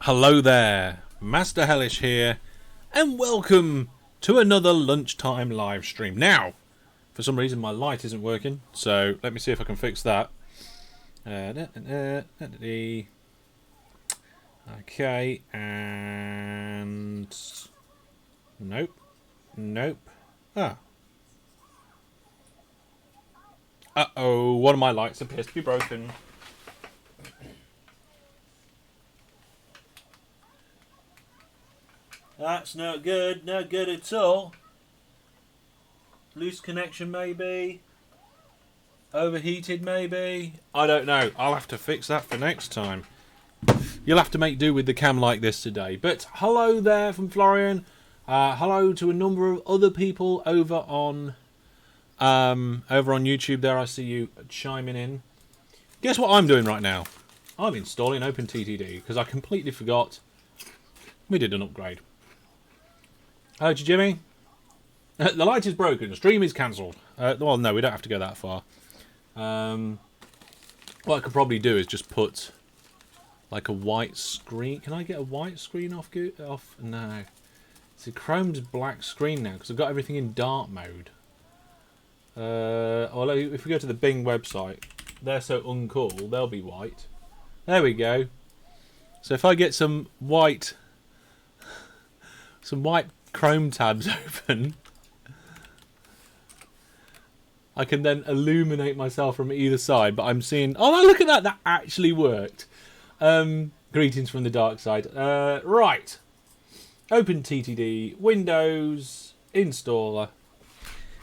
Hello there, Master Hellish here, and welcome to another lunchtime live stream. Now, for some reason my light isn't working, so let me see if I can fix that. Okay, and nope. Uh-oh, one of my lights appears to be broken. That's not good at all. Loose connection maybe. Overheated maybe. I don't know. I'll have to fix that for next time. You'll have to make do with the cam like this today. But hello there from Florian. Hello to a number of other people over on YouTube there. I see you chiming in. Guess what I'm doing right now? I'm installing OpenTTD because I completely forgot we did an upgrade. Hello to Jimmy. The light is broken. The stream is cancelled. Well, no, we don't have to go that far. What I could probably do is just put like a white screen. Can I get a white screen off? No. See, Chrome's black screen now because I've got everything in dark mode. Although if we go to the Bing website, they're so uncool. They'll be white. There we go. So if I get some white Chrome tabs open, I can then illuminate myself from either side. But I'm seeing, oh look at that, that actually worked. Greetings from the dark side. Right, OpenTTD, Windows installer,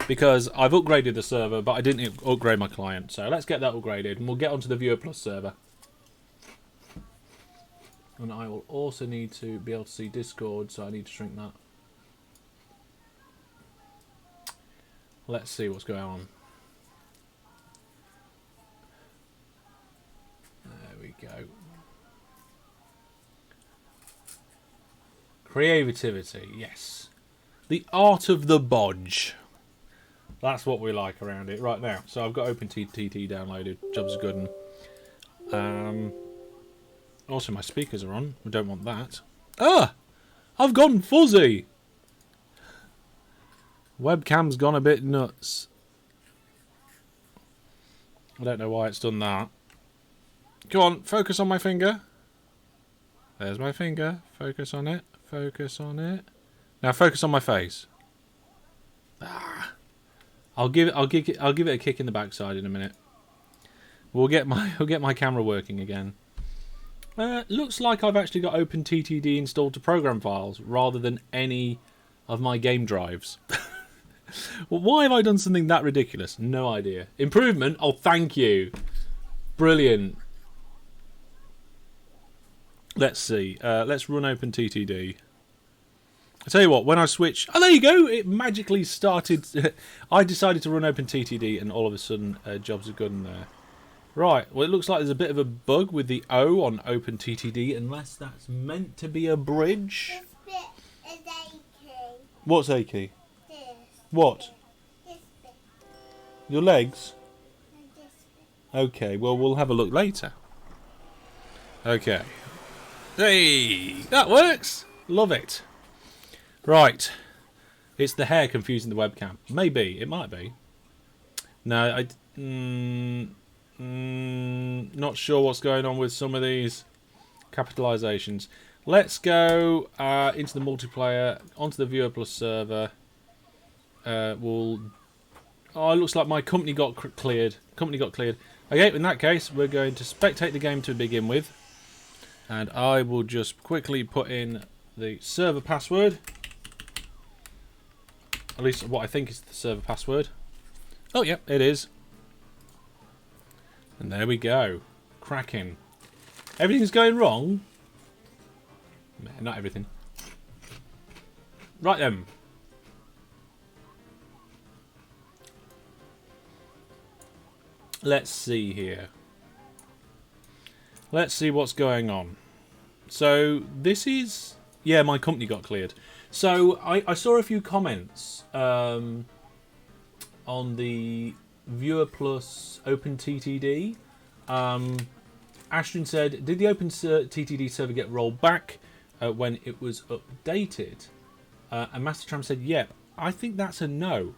because I've upgraded the server, but I didn't upgrade my client. So let's get that upgraded, and we'll get onto the Viewer Plus server. And I will also need to be able to see Discord, so I need to shrink that. Let's see what's going on. There we go. Creativity, yes. The art of the bodge. That's what we like around it right now. So I've got OpenTTD downloaded. Jobs are good. Also, my speakers are on. We don't want that. Ah! I've gone fuzzy! Webcam's gone a bit nuts. I don't know why it's done that. Go on, focus on my finger. There's my finger. Focus on it. Focus on it. Now focus on my face. Ah. I'll give it a kick in the backside in a minute. We'll get my camera working again. Looks like I've actually got OpenTTD installed to program files rather than any of my game drives. Well, why have I done something that ridiculous? No idea. Improvement? Oh, thank you. Brilliant. Let's see. Let's run OpenTTD. I tell you what, when I switch... Oh, there you go. It magically started... I decided to run OpenTTD and all of a sudden jobs are good in there. Right, well, it looks like there's a bit of a bug with the O on OpenTTD, unless that's meant to be a bridge. This bit is achy. What's achy? This. What? This bit. Your legs? And this bit. Okay, well, we'll have a look later. Okay. Hey, that works! Love it. Right. It's the hair confusing the webcam. Maybe. It might be. No, not sure what's going on with some of these capitalizations. Let's go into the multiplayer, onto the Viewer Plus server. Oh, it looks like my company got cleared. Okay, in that case, we're going to spectate the game to begin with. And I will just quickly put in the server password. At least what I think is the server password. Oh, yep, it is. And there we go. Cracking. Everything's going wrong? Nah, not everything. Right then. Let's see here. Let's see what's going on. So, this is... Yeah, my company got cleared. So, I saw a few comments on the Viewer Plus OpenTTD Ashton said, did the OpenTTD server get rolled back when it was updated? And Master Tram said, yep. I think that's a no.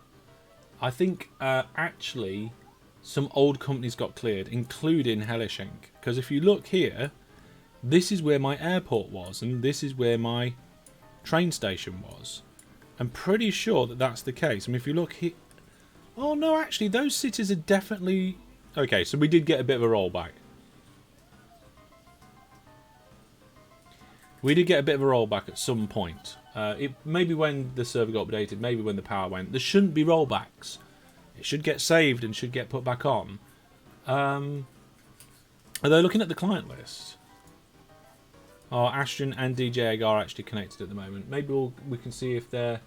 I think actually some old companies got cleared, including Hellish Inc. Because if you look here, this is where my airport was, and this is where my train station was. I'm pretty sure that that's the case. I mean, if you look here... Oh, no, actually, those cities are definitely... Okay, so we did get a bit of a rollback. We did get a bit of a rollback at some point. Maybe when the server got updated, maybe when the power went. There shouldn't be rollbacks. It should get saved and should get put back on. Although looking at the client list... Oh, Ashton and DJ Egg are actually connected at the moment. Maybe we can see if they're...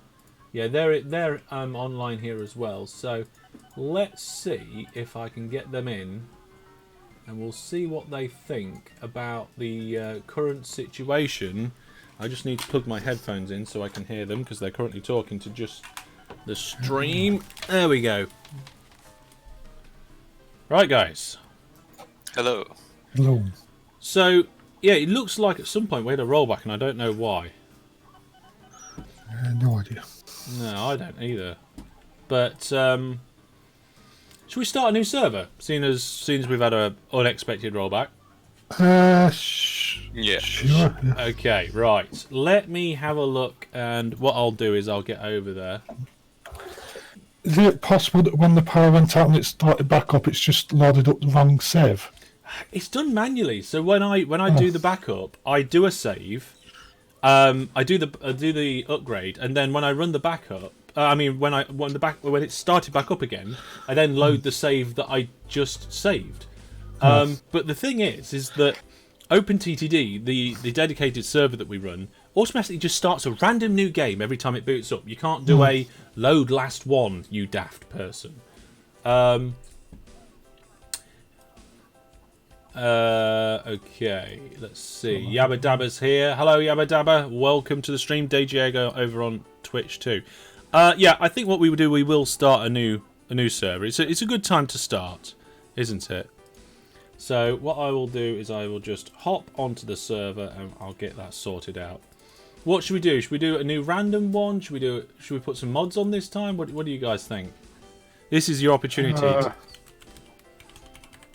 Yeah, they're online here as well. So let's see if I can get them in, and we'll see what they think about the current situation. I just need to plug my headphones in so I can hear them, because they're currently talking to just the stream. There we go. Right, guys. Hello. Hello. So, yeah, it looks like at some point we had a rollback, and I don't know why. No idea. No, I don't either. But should we start a new server, seeing as we've had a unexpected rollback? Yeah. Sure. Yeah. Okay, right. Let me have a look, and what I'll do is I'll get over there. Is it possible that when the power went out and it started back up, it's just loaded up the wrong save? It's done manually. So when I do the backup, I do a save. I do the upgrade, and then when I run the backup, when it started back up again, I then load the save that I just saved. But the thing is that OpenTTD, the dedicated server that we run, automatically just starts a random new game every time it boots up. You can't do a load last one, you daft person. Okay, let's see. Yabba Dabba's here. Hello, Yabba Dabba. Welcome to the stream. DJ over on Twitch too. Yeah, I think what we will do, we will start a new server. It's a good time to start, isn't it? So what I will do is I will just hop onto the server and I'll get that sorted out. What should we do? Should we do a new random one? Should we put some mods on this time? What do you guys think? This is your opportunity.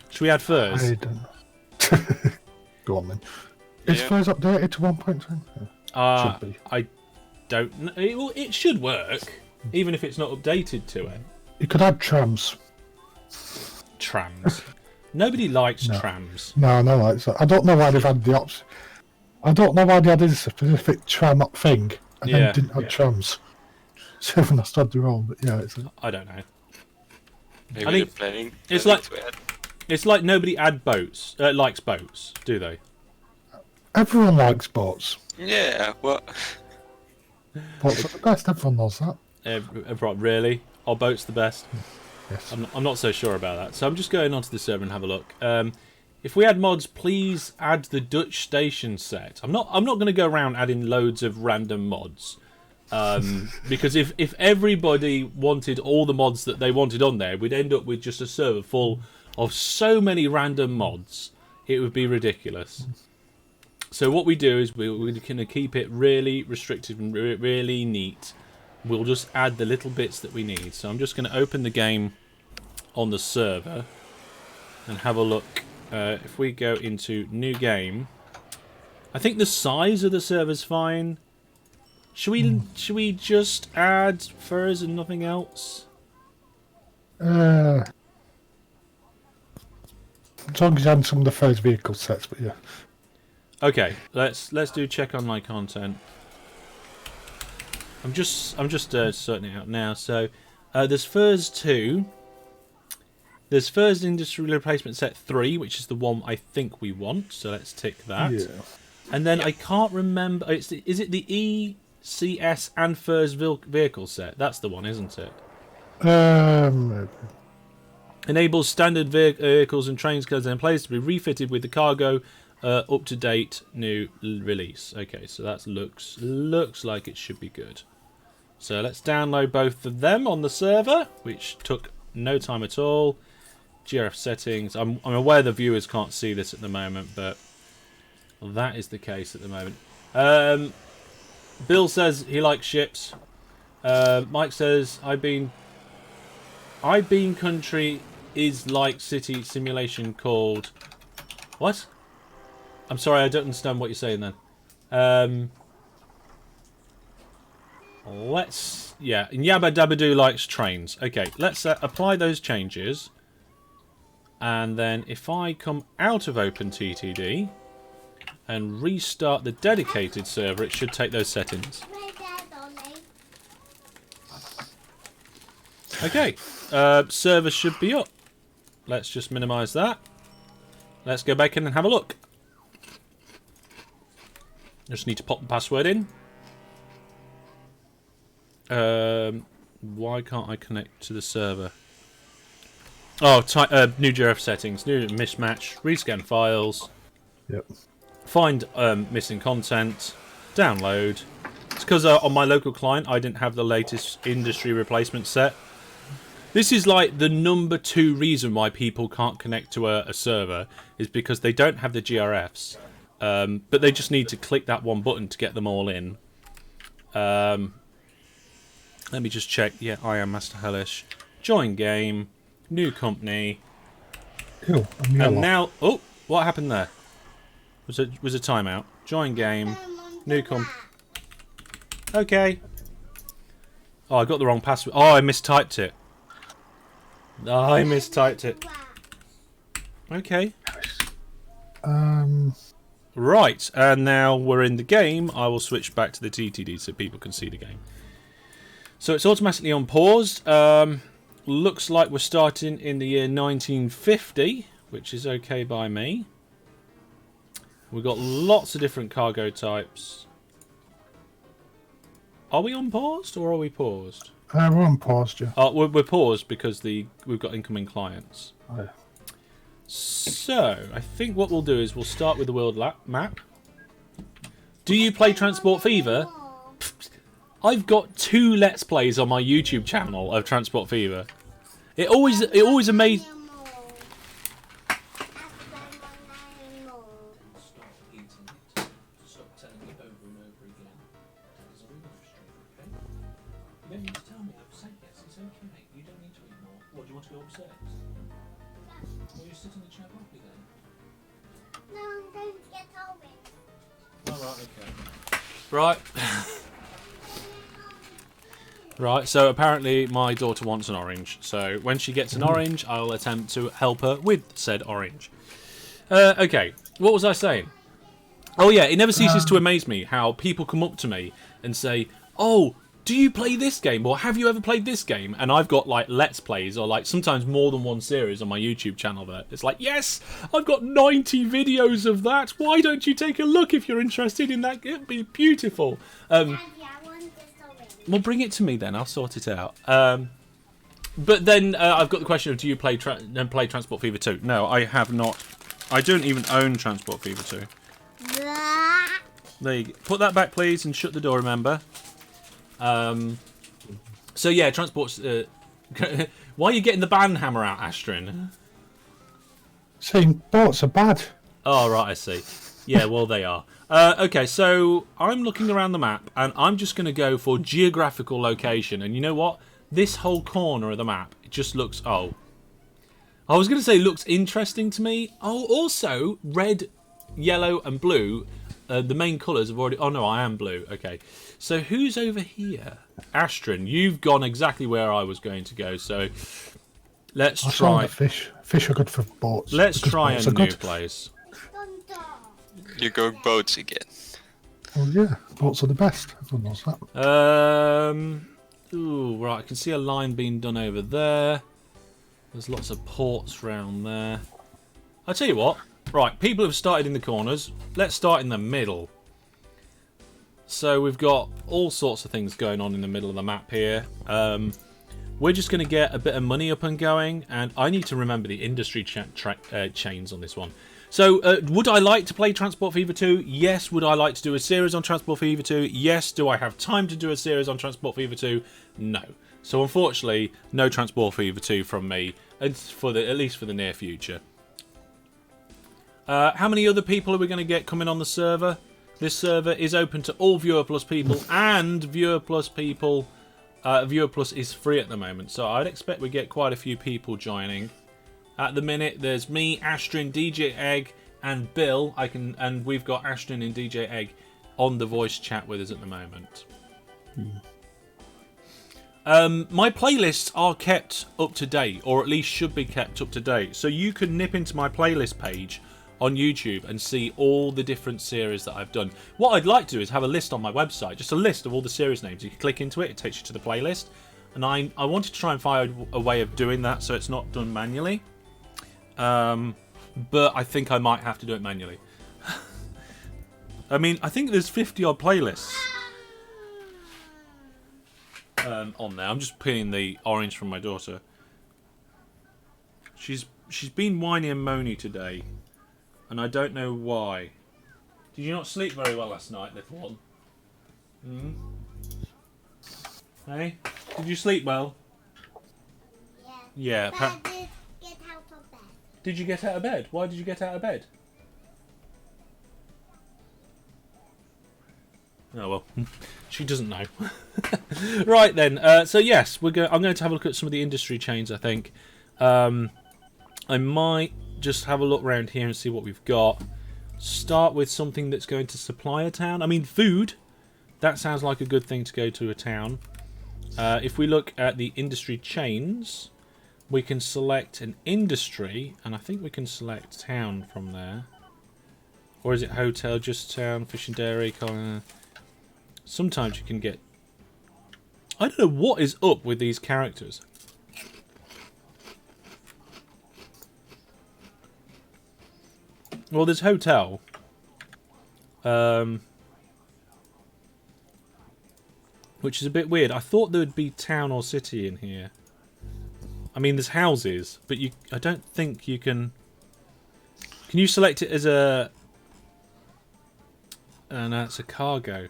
Should we add furs? I don't know. Go on then. Is furs updated to 1.2? Should be. I don't know. It should work, even if it's not updated to it. You could add trams. Trams. Nobody likes trams. No, like that. I don't know why they've had the option. I don't know why they added a specific tram up thing and then didn't add trams. So when I started the roll, but yeah, I don't know. Maybe I think they're planning. It's like nobody likes boats, do they? everyone likes boats. Yeah, what? Boats are the best. Everyone knows that. Really? Are boats the best? Yes. I'm not so sure about that. So I'm just going onto the server and have a look. If we add mods, please add the Dutch station set. I'm not going to go around adding loads of random mods. Because if everybody wanted all the mods that they wanted on there, we'd end up with just a server full of so many random mods. It would be ridiculous. So what we do is we're going to keep it really restricted and really neat. We'll just add the little bits that we need. So I'm just going to open the game on the server and have a look. If we go into new game, I think the size of the server's fine. Should we just add furs and nothing else? As long as you add some of the first vehicle sets, but yeah. Okay, let's do check online content. I'm just sorting it out now. So there's furs 2. There's furs industry replacement set 3, which is the one I think we want. So let's tick that. Yeah. And then I can't remember. Is it the ECS and furs vehicle set? That's the one, isn't it? Enables standard vehicles and trains cars and planes to be refitted with the cargo up-to-date new release. Okay, so that looks like it should be good. So let's download both of them on the server, which took no time at all. GRF settings. I'm aware the viewers can't see this at the moment, but that is the case at the moment. Bill says he likes ships. Mike says I've been country is like city simulation called what? I'm sorry, I don't understand what you're saying then. Let's and Yabba Dabba Doo likes trains. Okay, let's apply those changes, and then if I come out of OpenTTD and restart the dedicated server, it should take those settings. Okay, server should be up. Let's just minimize that. Let's go back in and have a look. Just need to pop the password in. Why can't I connect to the server? Oh, new GRF settings, new mismatch, rescan files. Yep. Find missing content, download. It's because on my local client I didn't have the latest industry replacement set. This is like the number 2 reason why people can't connect to a server is because they don't have the GRFs. But they just need to click that one button to get them all in. Let me just check. Yeah, I am Master Hellish. Join game. New company. Cool. And now... Oh, what happened there? Was a timeout. Join game. New comp... Okay. Oh, I got the wrong password. Oh, I mistyped it. I mistyped it. Okay. Right, and now we're in the game. I will switch back to the TTD so people can see the game. So it's automatically unpaused. Looks like we're starting in the year 1950, which is okay by me. We've got lots of different cargo types. Are we unpaused or are we paused? We're unpaused, yeah. Oh, we're paused because we've got incoming clients. Oh, yeah. So, I think what we'll do is we'll start with the world map. Do you play Transport Fever? I've got 2 Let's Plays on my YouTube channel of Transport Fever. It always amazes... No, I'm going to get orange. Alright, okay. Right. Right, so apparently my daughter wants an orange. So when she gets an orange, I'll attempt to help her with said orange. Okay, what was I saying? Oh yeah, it never ceases to amaze me how people come up to me and say, oh, do you play this game? Or have you ever played this game? And I've got like Let's Plays or like sometimes more than one series on my YouTube channel there. It's like, yes, I've got 90 videos of that. Why don't you take a look if you're interested in that? It'd be beautiful. Daddy, I want this orange. Well, bring it to me then. I'll sort it out. But then I've got the question of, do you play Transport Fever 2? No, I have not. I don't even own Transport Fever 2. There you go. Put that back, please, and shut the door, remember. So, yeah, Transport's... why are you getting the band hammer out, Astrin? Saying boats are bad. Oh, right, I see. Yeah, well, they are. Okay, so I'm looking around the map, and I'm just going to go for geographical location. And you know what? This whole corner of the map, it just looks... Oh. I was going to say looks interesting to me. Oh, also, red, yellow, and blue, the main colours have already... Oh, no, I am blue. Okay. So who's over here? Astrin, you've gone exactly where I was going to go, so let's try... Fish. Fish are good for boats. Let's try a new place. You're going boats again. Oh yeah, boats are the best. Everyone knows that. Ooh, right, I can see a line being done over there. There's lots of ports around there. I'll tell you what. Right, people have started in the corners. Let's start in the middle. So we've got all sorts of things going on in the middle of the map here. We're just going to get a bit of money up and going, and I need to remember the industry chains on this one. So, would I like to play Transport Fever 2? Yes. Would I like to do a series on Transport Fever 2? Yes. Do I have time to do a series on Transport Fever 2? No. So, unfortunately, no Transport Fever 2 from me. It's at least for the near future. How many other people are we going to get coming on the server? This server is open to all Viewer Plus people, and Viewer Plus people. Viewer Plus is free at the moment, so I'd expect we get quite a few people joining. At the minute, there's me, Ashton, DJ Egg, and Bill. And we've got Ashton and DJ Egg on the voice chat with us at the moment. My playlists are kept up to date, or at least should be kept up to date. So you can nip into my playlist page on YouTube and see all the different series that I've done. What I'd like to do is have a list on my website, just a list of all the series names. You can click into it, it takes you to the playlist. And I wanted to try and find a way of doing that so it's not done manually. But I think I might have to do it manually. I mean, I think there's 50 odd playlists on there. I'm just peeling the orange from my daughter. She's been whiny and moany today, and I don't know why. Did you not sleep very well last night, little one? Hey, did you sleep well? Yeah. Yeah. But I did get out of bed. Did you get out of bed? Why did you get out of bed? Oh well, she doesn't know. Right then. So yes, I'm going to have a look at some of the industry chains. I think I might just have a look around here and see what we've got. Start with something that's going to supply a town. I mean, food. That sounds like a good thing to go to a town. If we look at the industry chains, we can select an industry, and I think we can select town from there. Or is it hotel, just town, fish and dairy? Sometimes you can get... I don't know what is up with these characters. Well, there's hotel. Which is a bit weird. I thought there would be town or city in here. I mean, there's houses, but I don't think you can... Can you select it as a... No, it's a cargo.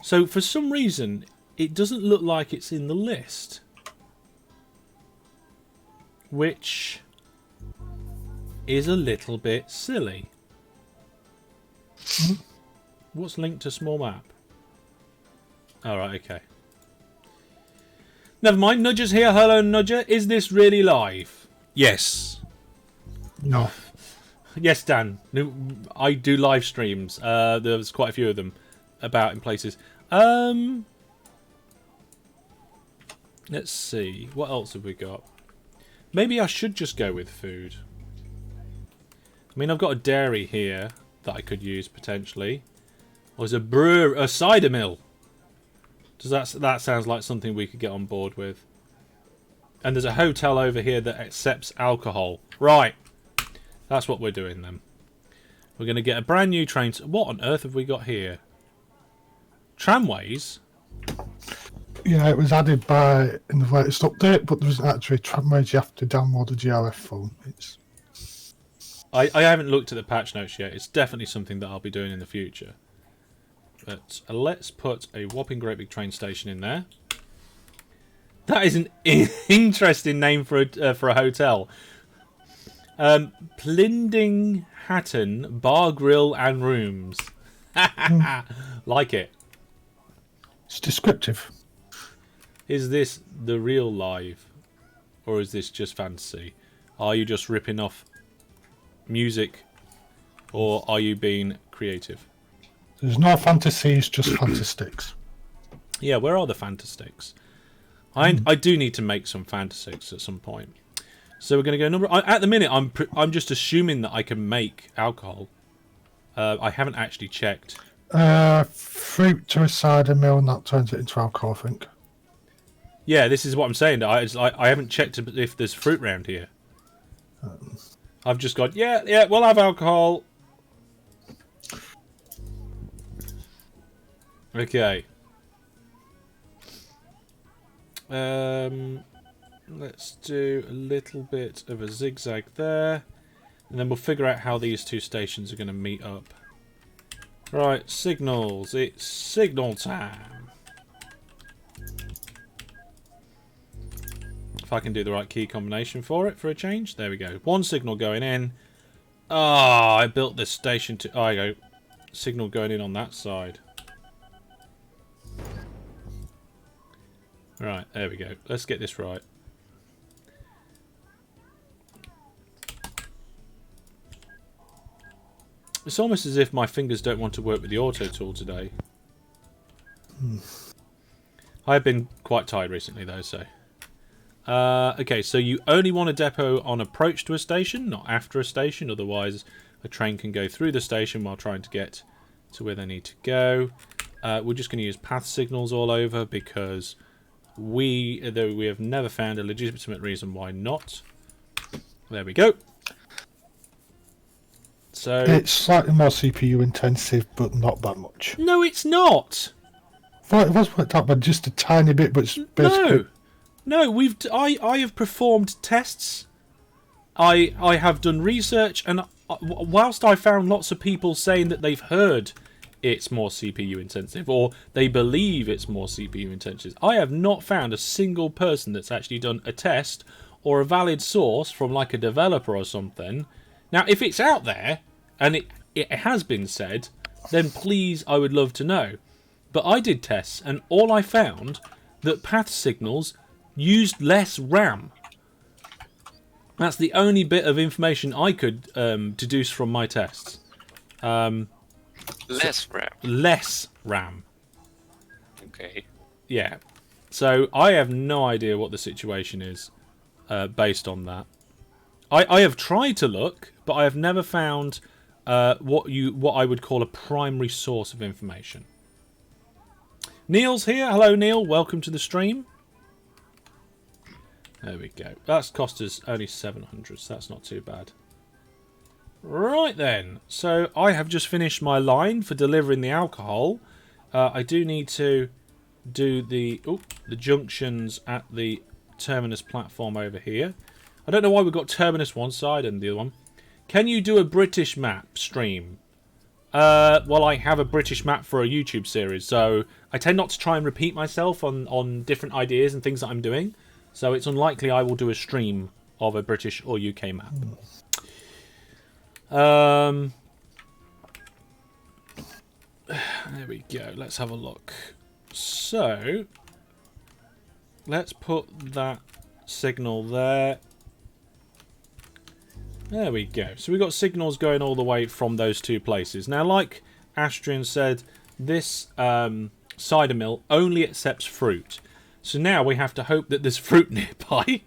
So, for some reason, it doesn't look like it's in the list. Which is a little bit silly. What's linked to small map? Alright, okay. Never mind, Nudger's here. Hello, Nudger. Is this really live? Yes. No. Yes, Dan. No, I do live streams. There's quite a few of them about in places. Let's see. What else have we got? Maybe I should just go with food. I mean, I've got a dairy here that I could use potentially. Or there's a cider mill. Does that sounds like something we could get on board with? And there's a hotel over here that accepts alcohol. Right. That's what we're doing then. We're going to get a brand new train. What on earth have we got here? Tramways? Yeah, it was added in the latest update, but there isn't actually tramways. You have to download a GRF phone. I haven't looked at the patch notes yet. It's definitely something that I'll be doing in the future. But let's put a whopping great big train station in there. That is an interesting name for a hotel. Plinding Hatton Bar, Grill and Rooms. Like it. It's descriptive. Is this the real live? Or is this just fantasy? Are you just ripping off music? Or are you being creative? There's no fantasies, just fantastics. Yeah, where are the fantastics? I do need to make some fantastics at some point. So we're going to go at the minute, I'm just assuming that I can make alcohol. I haven't actually checked. Fruit to a cider mill, and that turns it into alcohol, I think. Yeah, this is what I'm saying. I haven't checked if there's fruit round here. I've just got, yeah, we'll have alcohol. Okay. Let's do a little bit of a zigzag there. And then we'll figure out how these two stations are going to meet up. Right, signals. It's signal time. I can do the right key combination for it for a change. There we go. One signal going in. Ah, I built this station to... Oh, I go. Signal going in on that side. Right, there we go. Let's get this right. It's almost as if my fingers don't want to work with the auto tool today. I've been quite tired recently though, so... okay, so you only want a depot on approach to a station, not after a station, otherwise a train can go through the station while trying to get to where they need to go. We're just going to use path signals all over because we have never found a legitimate reason why not. There we go. So it's slightly more CPU intensive, but not that much. No, it's not. Well, it was worked out by just a tiny bit, but it's basically... No, I have performed tests. I have done research, and whilst I found lots of people saying that they've heard it's more CPU intensive, or they believe it's more CPU intensive, I have not found a single person that's actually done a test or a valid source from like a developer or something. Now, if it's out there, and it has been said, then please, I would love to know. But I did tests, and all I found that path signals used less RAM. That's the only bit of information I could deduce from my tests. Less RAM. Less RAM. Okay. Yeah. So I have no idea what the situation is based on that. I have tried to look, but I have never found what I would call a primary source of information. Neil's here. Hello, Neil. Welcome to the stream. There we go. That's cost us only 700, so that's not too bad. Right then. So I have just finished my line for delivering the alcohol. I do need to do the junctions at the terminus platform over here. I don't know why we've got terminus one side and the other one. Can you do a British map stream? Well, I have a British map for a YouTube series, so I tend not to try and repeat myself on different ideas and things that I'm doing. So it's unlikely I will do a stream of a British or UK map. There we go. Let's have a look. So let's put that signal there. There we go. So we've got signals going all the way from those two places. Now, like Astrian said, this cider mill only accepts fruit. So now we have to hope that there's fruit nearby.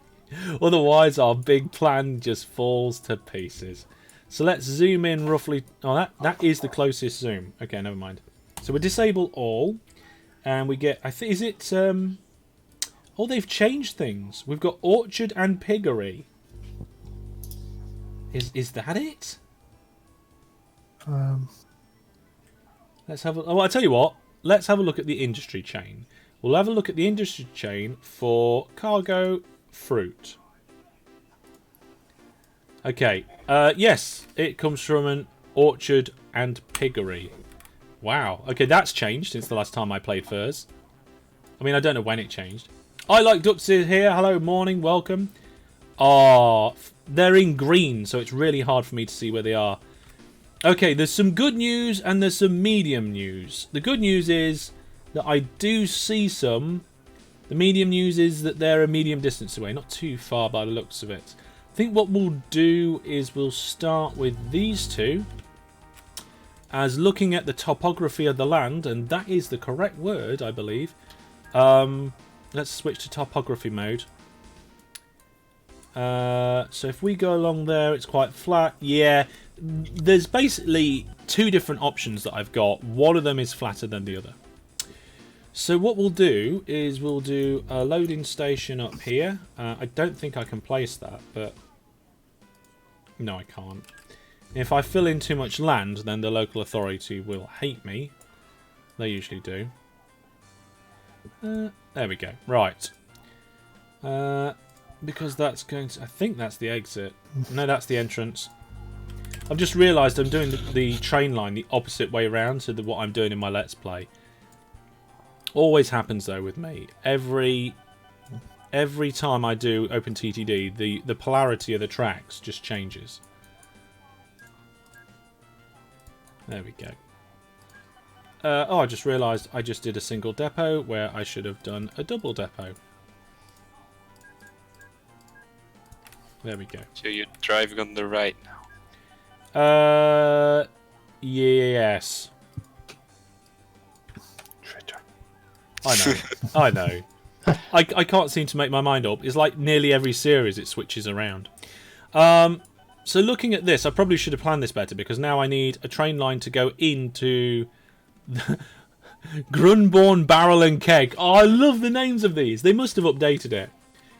Otherwise, our big plan just falls to pieces. So let's zoom in roughly. Oh, that is the closest zoom. Okay, never mind. So we disable all. And we get, I think, is it... oh, they've changed things. We've got orchard and piggery. Is that it? Let's have a... Oh, I'll tell you what. Let's have a look at the industry chain. We'll have a look at the industry chain for cargo fruit. Okay. Yes, it comes from an orchard and piggery. Wow. Okay, that's changed since the last time I played Furs. I mean, I don't know when it changed. I like ducks is here. Hello, morning. Welcome. Oh, they're in green, so it's really hard for me to see where they are. Okay, there's some good news and there's some medium news. The good news is that I do see some. The medium news is that they're a medium distance away, not too far by the looks of it. I think what we'll do is we'll start with these two. As looking at the topography of the land, and that is the correct word, I believe. Let's switch to topography mode. So if we go along there, it's quite flat. Yeah, there's basically two different options that I've got. One of them is flatter than the other. So what we'll do is we'll do a loading station up here. I don't think I can place that, but... No, I can't. If I fill in too much land, then the local authority will hate me. They usually do. There we go. Right. Because that's going to... I think that's the exit. No, that's the entrance. I've just realised I'm doing the train line the opposite way around to what I'm doing in my Let's Play. Always happens, though, with me. Every every time I do OpenTTD, the polarity of the tracks just changes. There we go. Oh, I just realised I just did a single depot where I should have done a double depot. There we go. So you're driving on the right now? Yes. Treasure. I know. I know. I can't seem to make my mind up. It's like nearly every series it switches around. So looking at this, I probably should have planned this better because now I need a train line to go into Grunborn Barrel and Keg. Oh, I love the names of these. They must have updated it.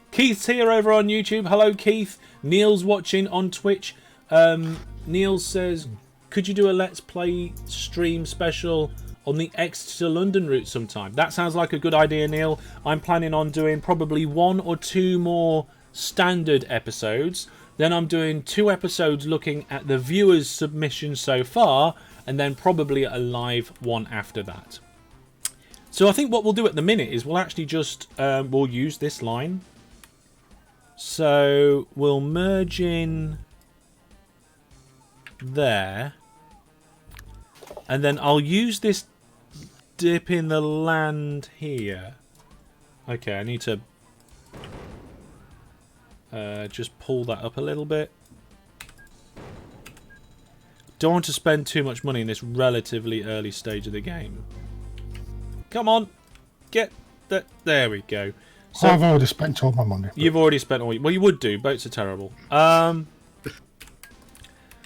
Keith's here over on YouTube. Hello, Keith. Neil's watching on Twitch. Neil says, could you do a Let's Play stream special on the Exeter to London route sometime? That sounds like a good idea, Neil. I'm planning on doing probably 1 or 2 more standard episodes. Then I'm doing 2 episodes looking at the viewers' submissions so far, and then probably a live one after that. So I think what we'll do at the minute is we'll actually just we'll use this line. So we'll merge in there, and then I'll use this dip in the land here. Okay, I need to just pull that up a little bit. Don't want to spend too much money in this relatively early stage of the game. Come on, get that. There we go. So I've already spent all my money. You've already spent all. Well, you would do. Boats are terrible.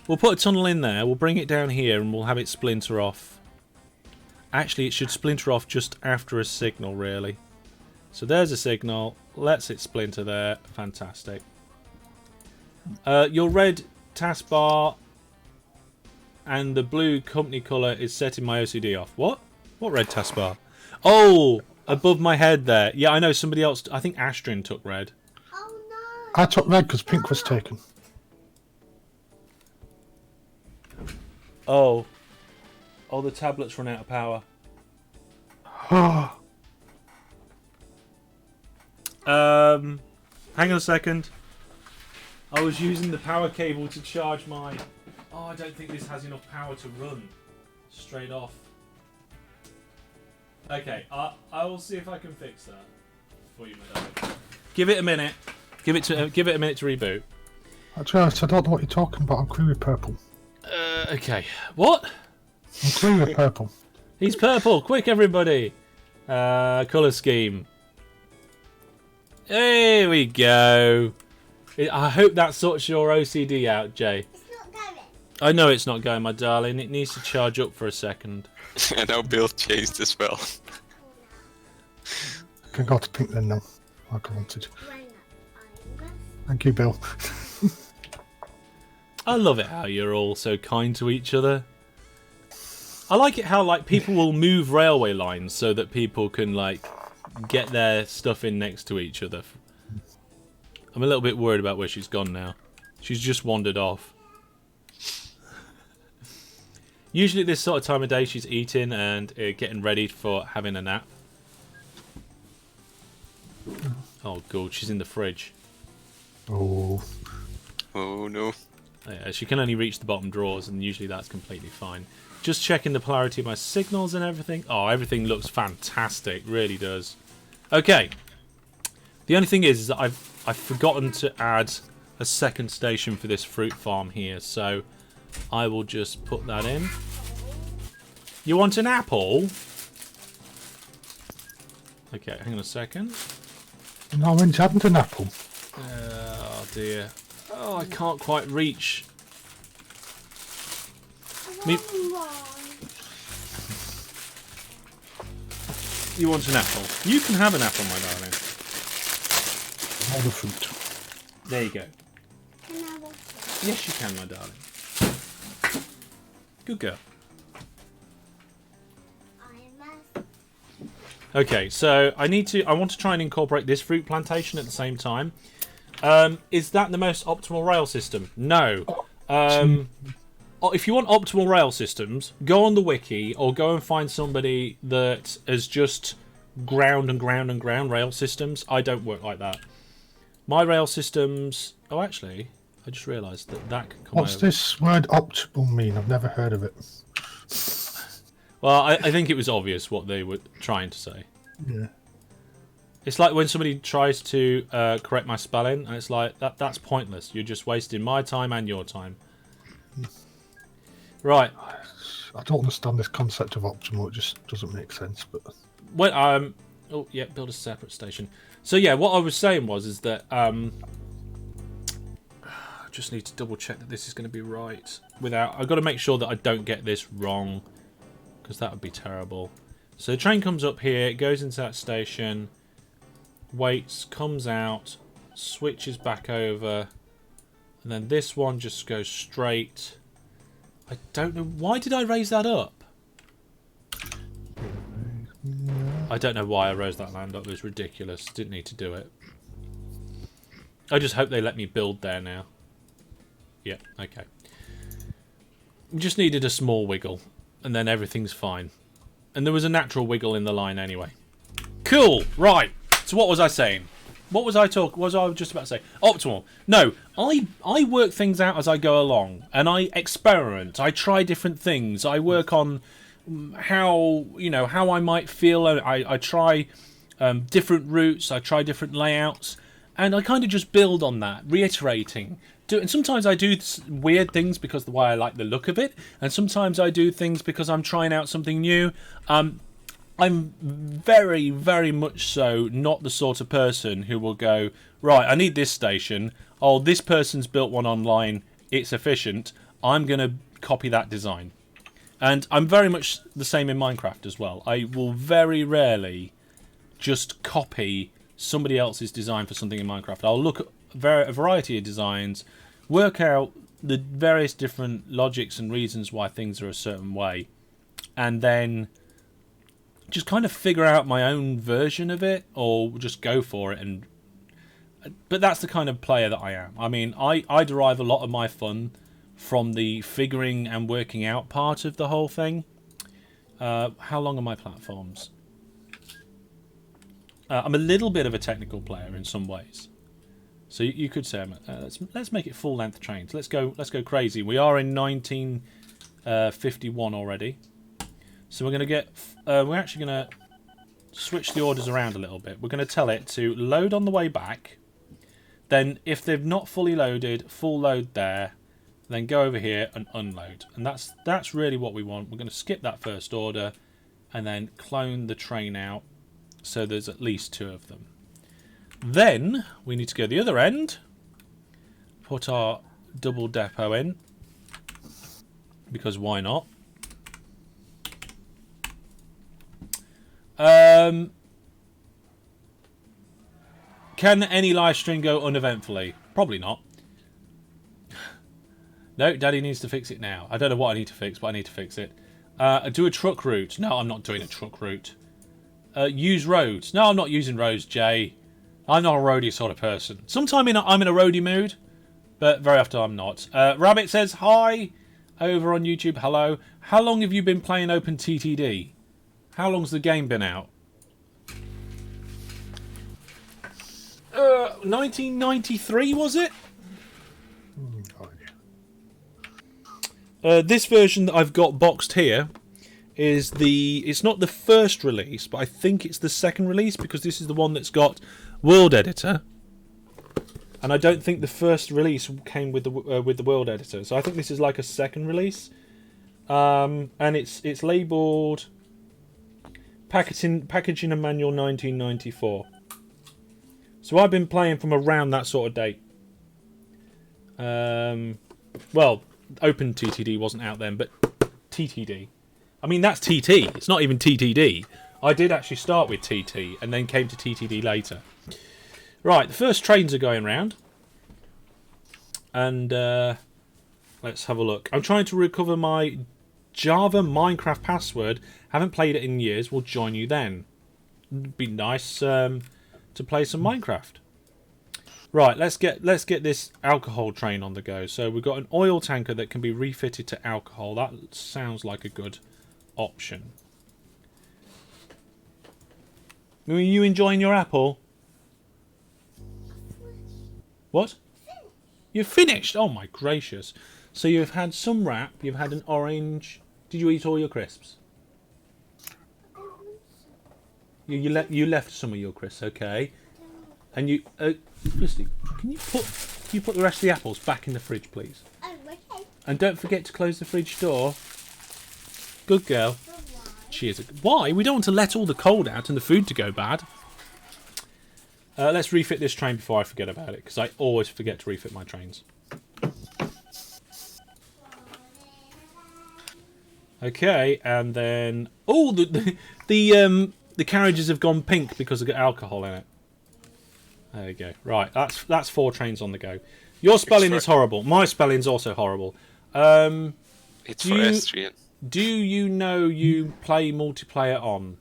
We'll put a tunnel in there. We'll bring it down here, and we'll have it splinter off. Actually, it should splinter off just after a signal, really. So there's a signal. Let's it splinter there. Fantastic. Your red taskbar and the blue company colour is setting my OCD off. What? What red taskbar? Oh, above my head there. Yeah, I know somebody else. I think Astrin took red. Oh no! I took red because pink was taken. Oh. Oh, the tablet's run out of power. Hang on a second. I was using the power cable to charge my... Oh, I don't think this has enough power to run straight off. Okay, I will see if I can fix that for you, my darling. Give it a minute. Give it a minute to reboot. Actually, I don't know what you're talking about. I'm clear with purple. Okay. What? I'm clear with purple. He's purple. Quick, everybody. Colour scheme. There we go. I hope that sorts your OCD out, Jay. It's not going. I know it's not going, my darling. It needs to charge up for a second. And now Bill changed as well. I can go to pink then now, like I wanted. Why not? Thank you, Bill. I love it how you're all so kind to each other. I like it how like people will move railway lines so that people can like get their stuff in next to each other. I'm a little bit worried about where she's gone now. She's just wandered off. Usually at this sort of time of day she's eating and getting ready for having a nap. Oh god, she's in the fridge. Oh. Oh no. Yeah, she can only reach the bottom drawers and usually that's completely fine. Just checking the polarity of my signals and everything. Oh, everything looks fantastic. Really does. Okay. The only thing is that I've forgotten to add a second station for this fruit farm here. So I will just put that in. You want an apple? Okay, hang on a second. No, when you haven't an apple. Oh dear. Oh, I can't quite reach. Me- You want an apple? You can have an apple, my darling. All the fruit. There you go. Can I watch it? Yes, you can, my darling. Good girl. I must. Okay, so I want to try and incorporate this fruit plantation at the same time. Is that the most optimal rail system? No. If you want optimal rail systems, go on the wiki or go and find somebody that has just ground and ground and ground rail systems. I don't work like that. My rail systems... Oh, actually, I just realised that can come What's over. this word optimal mean? I've never heard of it. Well, I think it was obvious what they were trying to say. Yeah. It's like when somebody tries to correct my spelling, and it's like, that's pointless. You're just wasting my time and your time. Right. I don't understand this concept of optimal. It just doesn't make sense. But Well, oh, yeah, build a separate station. So, yeah, what I was saying is that I just need to double check that this is going to be right. I've got to make sure that I don't get this wrong, because that would be terrible. So the train comes up here, it goes into that station, waits, comes out, switches back over, and then this one just goes straight. I don't know. Why did I raise that up? I don't know why I raised that land up. It was ridiculous. Didn't need to do it. I just hope they let me build there now. Yeah, okay. We just needed a small wiggle, and then everything's fine. And there was a natural wiggle in the line anyway. Cool. Right. So what was I saying? What was I just about to say? Optimal. No, I work things out as I go along, and I experiment. I try different things. I work on how I might feel. I try different routes. I try different layouts, and I kind of just build on that, reiterating. And sometimes I do weird things because the way I like the look of it, and sometimes I do things because I'm trying out something new. I'm very, very much so not the sort of person who will go, right, I need this station. Oh, this person's built one online. It's efficient. I'm going to copy that design. And I'm very much the same in Minecraft as well. I will very rarely just copy somebody else's design for something in Minecraft. I'll look at a variety of designs, work out the various different logics and reasons why things are a certain way, and then just kind of figure out my own version of it, or just go for it. But that's the kind of player that I am. I mean, I derive a lot of my fun from the figuring and working out part of the whole thing. How long are my platforms? I'm a little bit of a technical player in some ways. So you could say, let's make it full length trains. Let's go crazy. We are in 1951 already. So we're actually going to switch the orders around a little bit. We're going to tell it to load on the way back. Then if they've not fully loaded, full load there. Then go over here and unload. And that's really what we want. We're going to skip that first order and then clone the train out so there's at least 2 of them. Then we need to go the other end, put our double depot in, because why not? Can any live stream go uneventfully? Probably not. No, Daddy needs to fix it now. I don't know what I need to fix, but I need to fix it. Do a truck route. No, I'm not doing a truck route. Use roads. No, I'm not using roads, Jay. I'm not a roadie sort of person. Sometimes I'm in a roadie mood, but very often I'm not. Rabbit says hi over on YouTube. Hello. How long have you been playing OpenTTD? How long's the game been out? 1993 was it? This version that I've got boxed here is it's not the first release, but I think it's the second release, because this is the one that's got World Editor, and I don't think the first release came with the World Editor, so I think this is like a second release, and it's labelled Packaging and Manual 1994. So I've been playing from around that sort of date. Well, OpenTTD wasn't out then, but TTD. I mean, that's TT. It's not even TTD. I did actually start with TT and then came to TTD later. Right, the first trains are going round. And let's have a look. I'm trying to recover my Java Minecraft password. Haven't played it in years. We'll join you then. It'd be nice to play some Minecraft. Right, let's get this alcohol train on the go. So we've got an oil tanker that can be refitted to alcohol. That sounds like a good option. Were you enjoying your apple? What? You're finished? Oh my gracious. So you've had some wrap, you've had an orange. Did you eat all your crisps? You left some of your crisps, okay. And you... Felicity, can you put the rest of the apples back in the fridge, please? Oh, okay. And don't forget to close the fridge door. Good girl. She is. Why? We don't want to let all the cold out and the food to go bad. Let's refit this train before I forget about it, because I always forget to refit my trains. Okay, and then the carriages have gone pink because they've got alcohol in it. There we go. Right, that's 4 trains on the go. Your spelling is horrible. My spelling's also horrible. It's for Estrian. Do you know you play multiplayer on?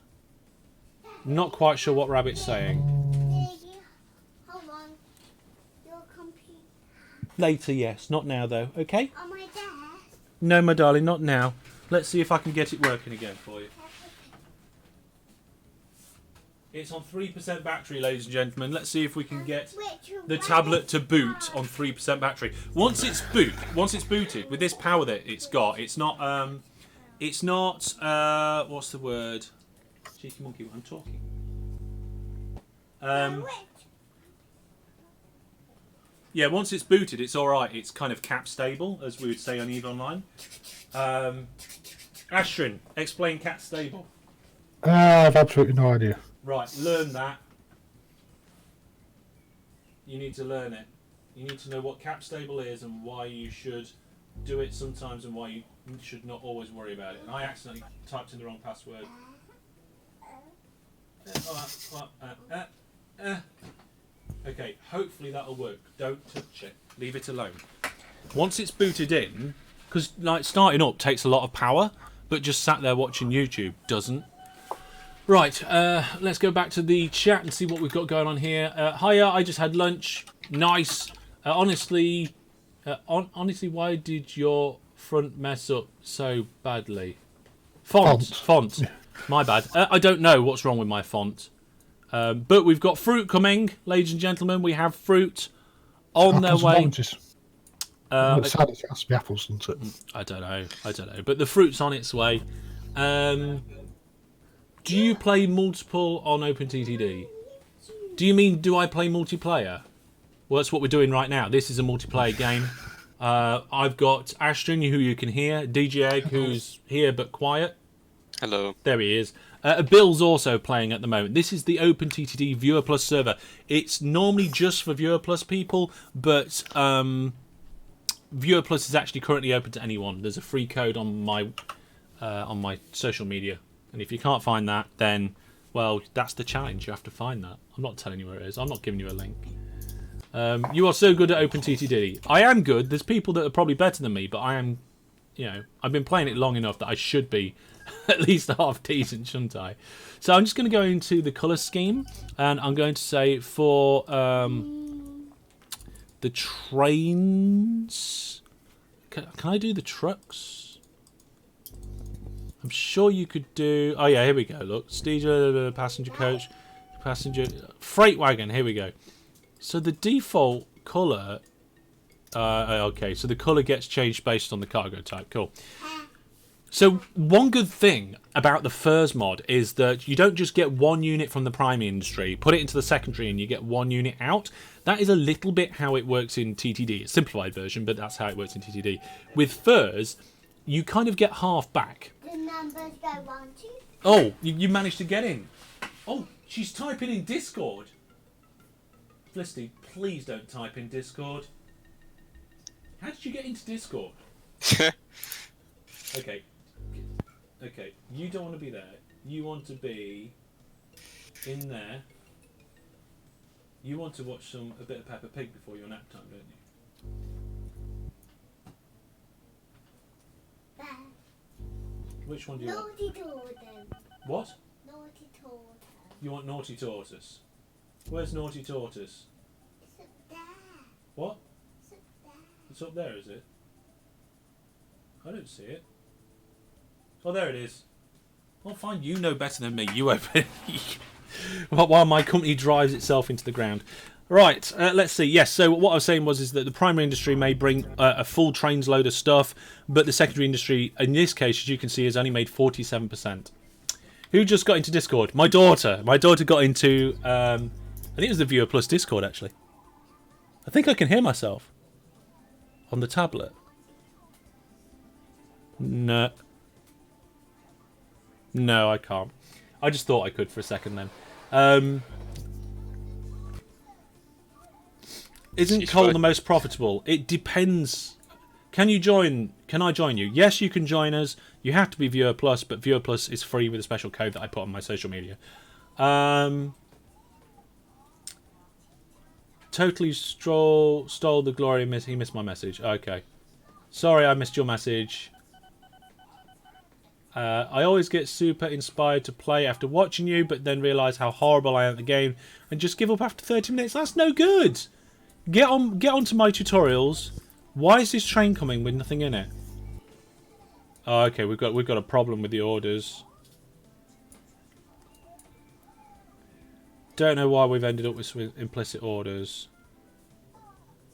Not quite sure what Rabbit's saying. Hold on. Your computer. Later, yes. Not now, though. Okay? On my desk. No, my darling, not now. Let's see if I can get it working again for you. It's on 3% battery, ladies and gentlemen. Let's see if we can get the tablet to boot on 3% battery. Once it's booted, with this power that it's got, it's not, what's the word? Cheeky monkey, I'm talking. Yeah, once it's booted, it's alright. It's kind of cap stable, as we would say on EVE Online. Ashrin, explain cap stable. I've absolutely no idea. Right, learn that. You need to learn it. You need to know what cap stable is and why you should do it sometimes and why you should not always worry about it. And I accidentally typed in the wrong password. Okay, hopefully that'll work. Don't touch it. Leave it alone. Once it's booted in, because like starting up takes a lot of power, but just sat there watching YouTube doesn't. Right, let's go back to the chat and see what we've got going on here. Hiya, I just had lunch. Nice. Honestly, why did your front mess up so badly? Font. My bad. I don't know what's wrong with my font. But we've got fruit coming, ladies and gentlemen. We have fruit on their way. It has to be apples, doesn't it? I don't know. But the fruit's on its way. Do you play multiple on OpenTTD? Do you mean, do I play multiplayer? Well, that's what we're doing right now. This is a multiplayer game. I've got Ashton, who you can hear. DJ Egg, who's here but quiet. Hello. There he is. Bill's also playing at the moment. This is the OpenTTD Viewer Plus server. It's normally just for Viewer Plus people, but Viewer Plus is actually currently open to anyone. There's a free code on my social media. And if you can't find that, then, well, that's the challenge. You have to find that. I'm not telling you where it is. I'm not giving you a link. You are so good at OpenTTD. I am good. There's people that are probably better than me, but I am, I've been playing it long enough that I should be at least half decent, shouldn't I? So I'm just going to go into the colour scheme, and I'm going to say for the trains... Can I do the trucks? I'm sure you could do... Oh, yeah, here we go. Look. Passenger coach. Passenger... Freight wagon. Here we go. So the default colour... okay, so the colour gets changed based on the cargo type. Cool. So one good thing about the FURS mod is that you don't just get one unit from the primary industry, put it into the secondary and you get one unit out. That is a little bit how it works in TTD. It's a simplified version, but that's how it works in TTD. With FURS, you kind of get half back. The numbers go 1, 2. Oh, you managed to get in. Oh, she's typing in Discord. Felicity, please don't type in Discord. How did you get into Discord? Okay. Okay, you don't want to be there. You want to be in there. You want to watch a bit of Peppa Pig before your nap time, don't you? Which one do you want? Naughty Tortoise. What? Naughty Tortoise. You want Naughty Tortoise? Where's Naughty Tortoise? It's up there. What? It's up there. It's up there, is it? I don't see it. Oh, there it is. Well, fine. You know better than me. You open it. while my company drives itself into the ground. Right, let's see. Yes, so what I was saying is that the primary industry may bring a full train's load of stuff, but the secondary industry, in this case, as you can see, has only made 47%. Who just got into Discord? My daughter. My daughter got into, I think it was the Viewer Plus Discord, actually. I think I can hear myself on the tablet. No. No, I can't. I just thought I could for a second then. Isn't coal the most profitable? It depends. Can you join? Can I join you? Yes, you can join us. You have to be Viewer Plus, but Viewer Plus is free with a special code that I put on my social media. Totally stole the glory. He missed my message. Okay. Sorry, I missed your message. I always get super inspired to play after watching you, but then realise how horrible I am at the game and just give up after 30 minutes. That's no good. Get on to my tutorials. Why is this train coming with nothing in it? Oh, okay, we've got a problem with the orders. Don't know why we've ended up with implicit orders,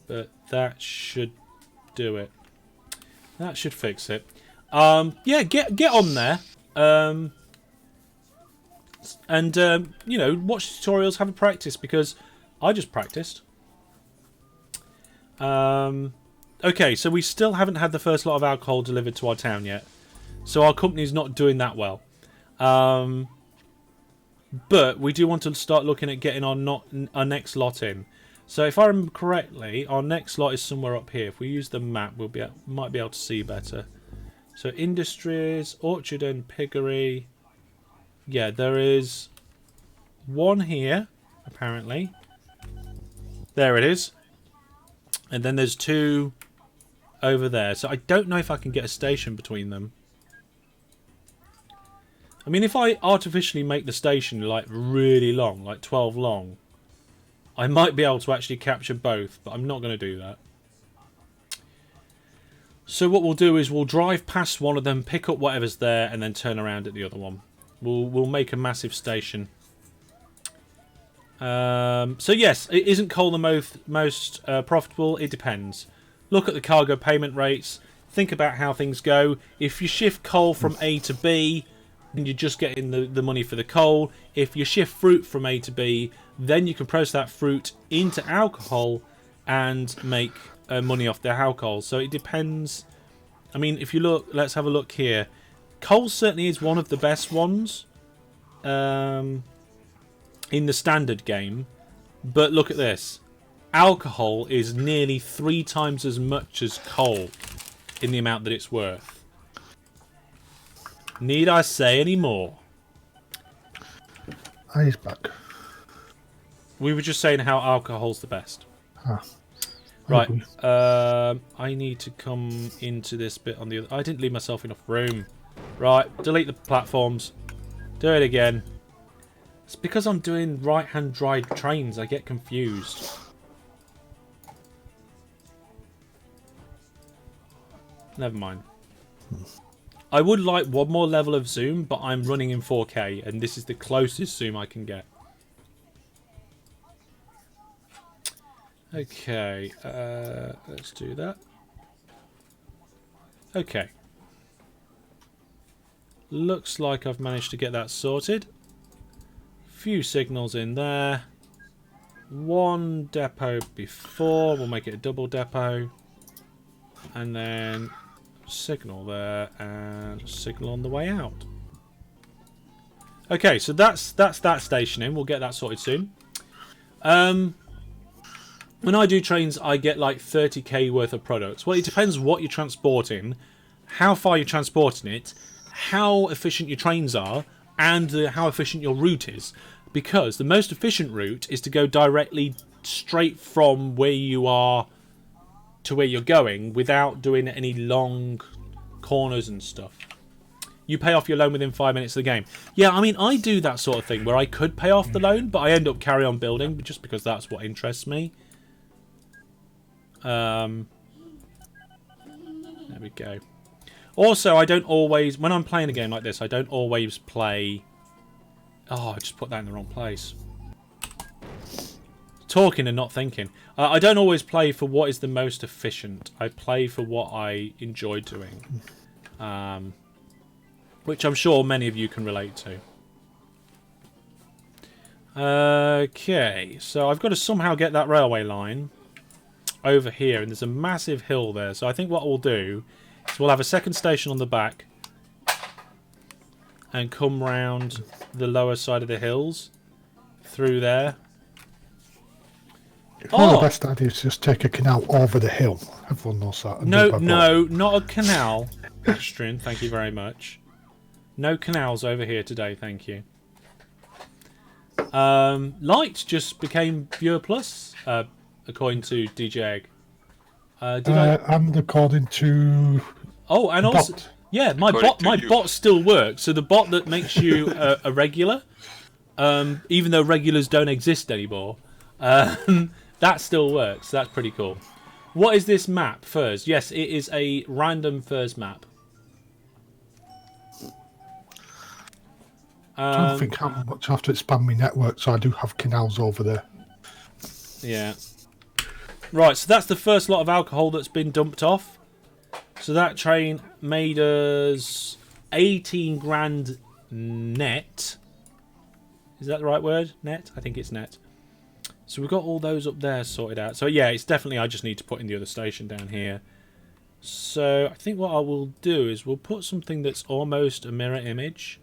but that should do it. That should fix it. Yeah, get on there. And you know, watch tutorials, have a practice, because I just practiced. Okay, so we still haven't had the first lot of alcohol delivered to our town yet. So our company's not doing that well. But we do want to start looking at getting our next lot in. So if I remember correctly, our next lot is somewhere up here. If we use the map, might be able to see better. So industries, orchard and piggery. Yeah, there is one here, apparently. There it is. And then there's two over there. So I don't know if I can get a station between them. I mean, if I artificially make the station like really long, like 12 long, I might be able to actually capture both, but I'm not going to do that. So what we'll do is we'll drive past one of them, pick up whatever's there, and then turn around at the other one. We'll make a massive station. So yes, it isn't coal the most profitable. It depends. Look at the cargo payment rates. Think about how things go. If you shift coal from A to B, then you're just getting the money for the coal. If you shift fruit from A to B, then you can process that fruit into alcohol and make money off the alcohol. So it depends. I mean, if you look, let's have a look here. Coal certainly is one of the best ones in the standard game. But look at this. Alcohol is nearly 3 times as much as coal in the amount that it's worth. Need I say any more? He's back. We were just saying how alcohol's the best. Ah, right. I need to come into this bit on the other. I didn't leave myself enough room. Right. Delete the platforms. Do it again. It's because I'm doing right-hand drive trains. I get confused. Never mind. I would like one more level of zoom, but I'm running in 4K, and this is the closest zoom I can get. Okay, let's do that. Okay. Looks like I've managed to get that sorted. Few signals in there. One depot before, we'll make it a double depot. And then signal there and signal on the way out. Okay, so that's that station in. We'll get that sorted soon. When I do trains, I get like 30k worth of products. Well, it depends what you're transporting, how far you're transporting it, how efficient your trains are, and how efficient your route is. Because the most efficient route is to go directly straight from where you are to where you're going without doing any long corners and stuff. You pay off your loan within 5 minutes of the game. Yeah, I mean, I do that sort of thing where I could pay off the loan, but I end up carry on building just because that's what interests me. There we go. Also, I don't always, when I'm playing a game like this, I don't always play Oh, I just put that in the wrong place. Talking and not thinking. I don't always play for what is the most efficient. I play for what I enjoy doing. Which I'm sure many of you can relate to. Okay, so I've got to somehow get that railway line over here, and there's a massive hill there. So I think what we'll do is we'll have a second station on the back and come round the lower side of the hills through there. One of the best ideas is just take a canal over the hill. Everyone knows that. No, not a canal, Astrid. Thank you very much. No canals over here today, thank you. Light just became viewer plus, according to DJ Egg. And according to... Oh, and also... bot. Yeah, my bot still works. So the bot that makes you a regular, even though regulars don't exist anymore, that still works. That's pretty cool. What is this map first? Yes, it is a random first map. I don't think how much I have to expand my network, so I do have canals over there. Yeah. Right, so that's the first lot of alcohol that's been dumped off. So that train made us 18 grand net. Is that the right word? Net? I think it's net. So we've got all those up there sorted out. So yeah, it's definitely, I just need to put in the other station down here. So I think what I will do is we'll put something that's almost a mirror image.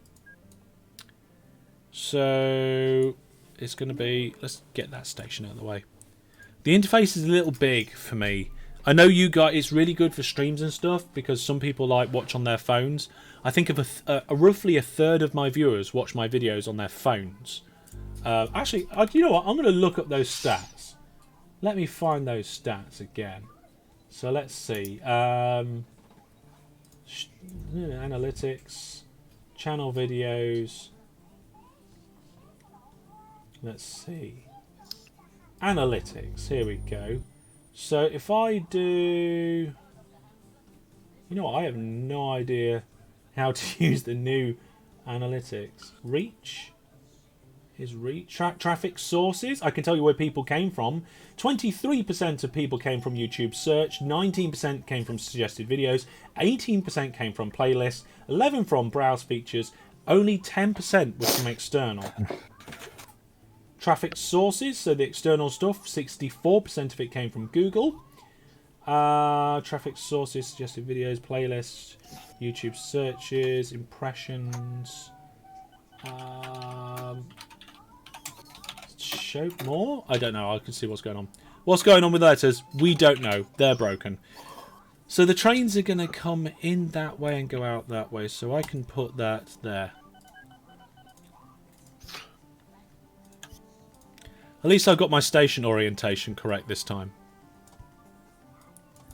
So it's going to be, let's get that station out of the way. The interface is a little big for me. I know you guys, it's really good for streams and stuff because some people like watch on their phones. I think of roughly a third of my viewers watch my videos on their phones. Actually, you know what? I'm going to look up those stats. Let me find those stats again. So let's see. Analytics, channel videos. Let's see. Analytics. Here we go. So if I do... You know what? I have no idea how to use the new analytics. Reach? Is reach? Traffic sources? I can tell you where people came from. 23% of people came from YouTube search. 19% came from suggested videos. 18% came from playlists. 11% from browse features. Only 10% was from external. Traffic sources, so the external stuff, 64% of it came from Google. Traffic sources, suggested videos, playlists, YouTube searches, impressions. Show more? I don't know. I can see what's going on. What's going on with letters? We don't know. They're broken. So the trains are going to come in that way and go out that way. So I can put that there. At least I got my station orientation correct this time.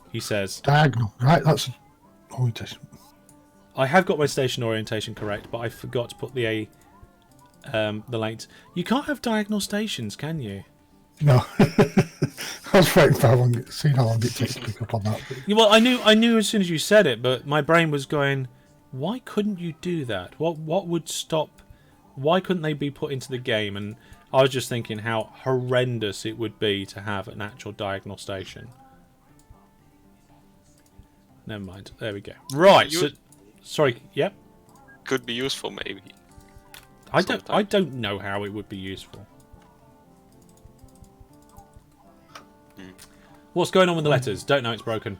He says. Diagonal, right? That's orientation. I have got my station orientation correct, but I forgot to put the length. You can't have diagonal stations, can you? No. I was waiting for how long, seeing how long it takes to pick up on that. Yeah, well, I knew as soon as you said it, but my brain was going, why couldn't you do that? What would stop? Why couldn't they be put into the game? And I was just thinking how horrendous it would be to have an actual diagonal station. Never mind. There we go. Right. So, sorry. Yep. Could be useful, maybe. I don't know how it would be useful. What's going on with the letters? Don't know. It's broken.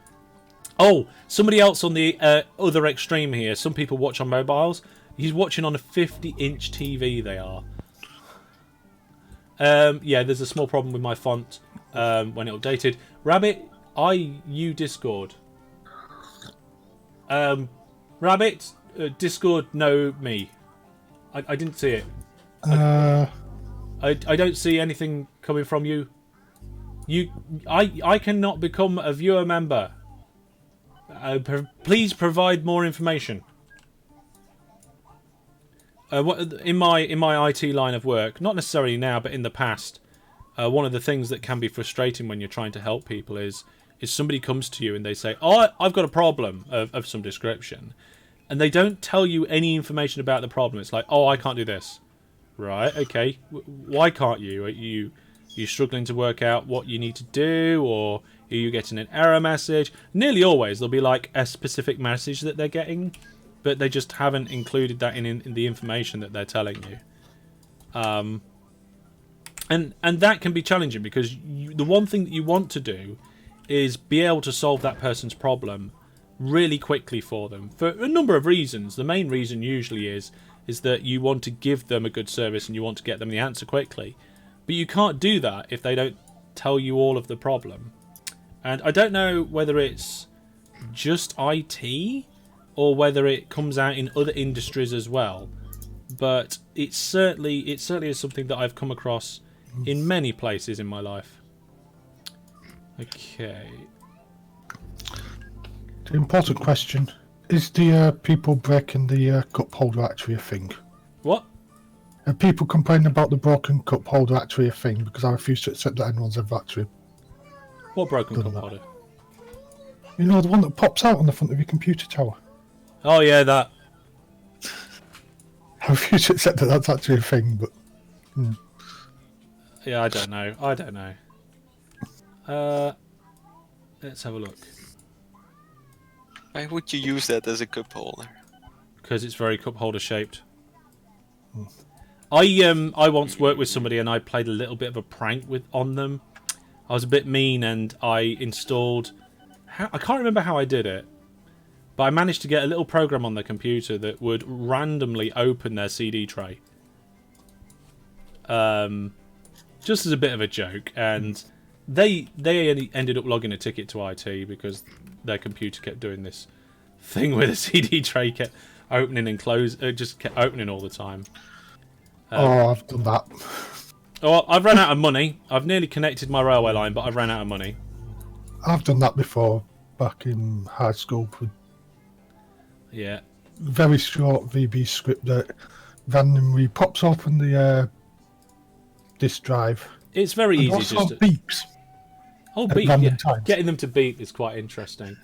Oh, somebody else on the other extreme here. Some people watch on mobiles. He's watching on a 50-inch TV. They are. Yeah, there's a small problem with my font when it updated. Rabbit, you Discord. Rabbit, Discord, no me. I didn't see it. I don't see anything coming from you. I cannot become a viewer member. Please provide more information. In my IT line of work, not necessarily now, but in the past, one of the things that can be frustrating when you're trying to help people is somebody comes to you and they say, "Oh, I've got a problem of some description," and they don't tell you any information about the problem. It's like, "Oh, I can't do this," Right. Okay. Why can't you? Are you struggling to work out what you need to do, or are you getting an error message? Nearly always there'll be like a specific message that they're getting, but they just haven't included that in the information that they're telling you. And that can be challenging because the one thing that you want to do is be able to solve that person's problem really quickly for them for a number of reasons. The main reason usually is that you want to give them a good service and you want to get them the answer quickly. But you can't do that if they don't tell you all of the problem. And I don't know whether it's just IT or whether it comes out in other industries as well. But it certainly is something that I've come across in many places in my life. Okay. The important question is: the people breaking the cup holder actually a thing? What? Are people complaining about the broken cup holder actually a thing? Because I refuse to accept that anyone's ever actually. What broken done cup that. holder? You know, the one that pops out on the front of your computer tower. Oh yeah, that. I refuse to accept that that's actually a thing, but Yeah, I don't know. Let's have a look. Why would you use that as a cup holder? Because it's very cup holder shaped. I once worked with somebody and I played a little bit of a prank on them. I was a bit mean and I installed. I can't remember how I did it, but I managed to get a little program on their computer that would randomly open their CD tray. Just as a bit of a joke, and they ended up logging a ticket to IT because their computer kept doing this thing where the CD tray kept opening and just kept opening all the time. I've done that. Oh, I've run out of money. I've nearly connected my railway line, but I've run out of money. I've done that before, back in high school. With Yeah. very short VB script that randomly pops open the disk drive. It's very And easy also just to... beeps. Oh, at beep. random Yeah. times. Getting them to beep is quite interesting.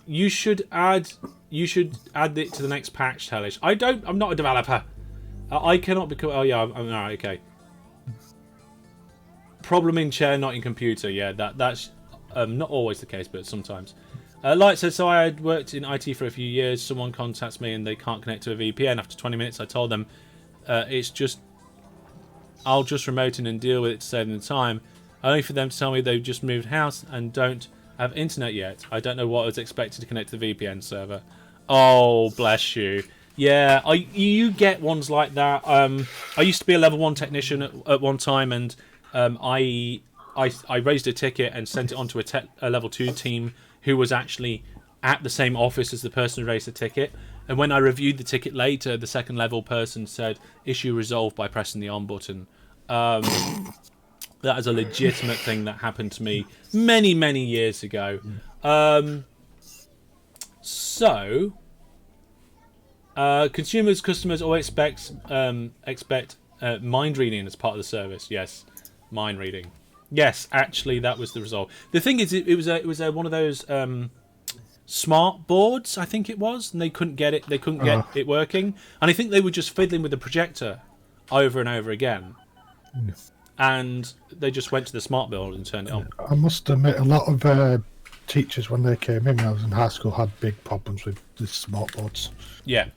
You should add it to the next patch, Hellish. I'm not a developer. I cannot become... Oh, yeah, I'm alright, okay. Problem in chair, not in computer. Yeah, that's not always the case, but sometimes. Light says, so I had worked in IT for a few years. Someone contacts me and they can't connect to a VPN. After 20 minutes, I told them, I'll just remote in and deal with it to save them the time. Only for them to tell me they've just moved house and don't have internet yet. I don't know what I was expected to connect to the VPN server. Oh, bless you. Yeah, you get ones like that. I used to be a level 1 technician at one time, and I raised a ticket and sent it on to a level 2 team who was actually at the same office as the person who raised the ticket. And when I reviewed the ticket later, the second level person said, issue resolved by pressing the on button. That is a legitimate thing that happened to me many, many years ago. Consumers, customers always expect mind reading as part of the service. Yes, mind reading. Yes, actually, that was the result. The thing is, it was one of those smart boards, I think it was, and they couldn't get it. They couldn't get it working, and I think they were just fiddling with the projector over and over again. And they just went to the smart board and turned it on. I must admit, a lot of teachers, when they came in when I was in high school, had big problems with the smart boards. Yeah.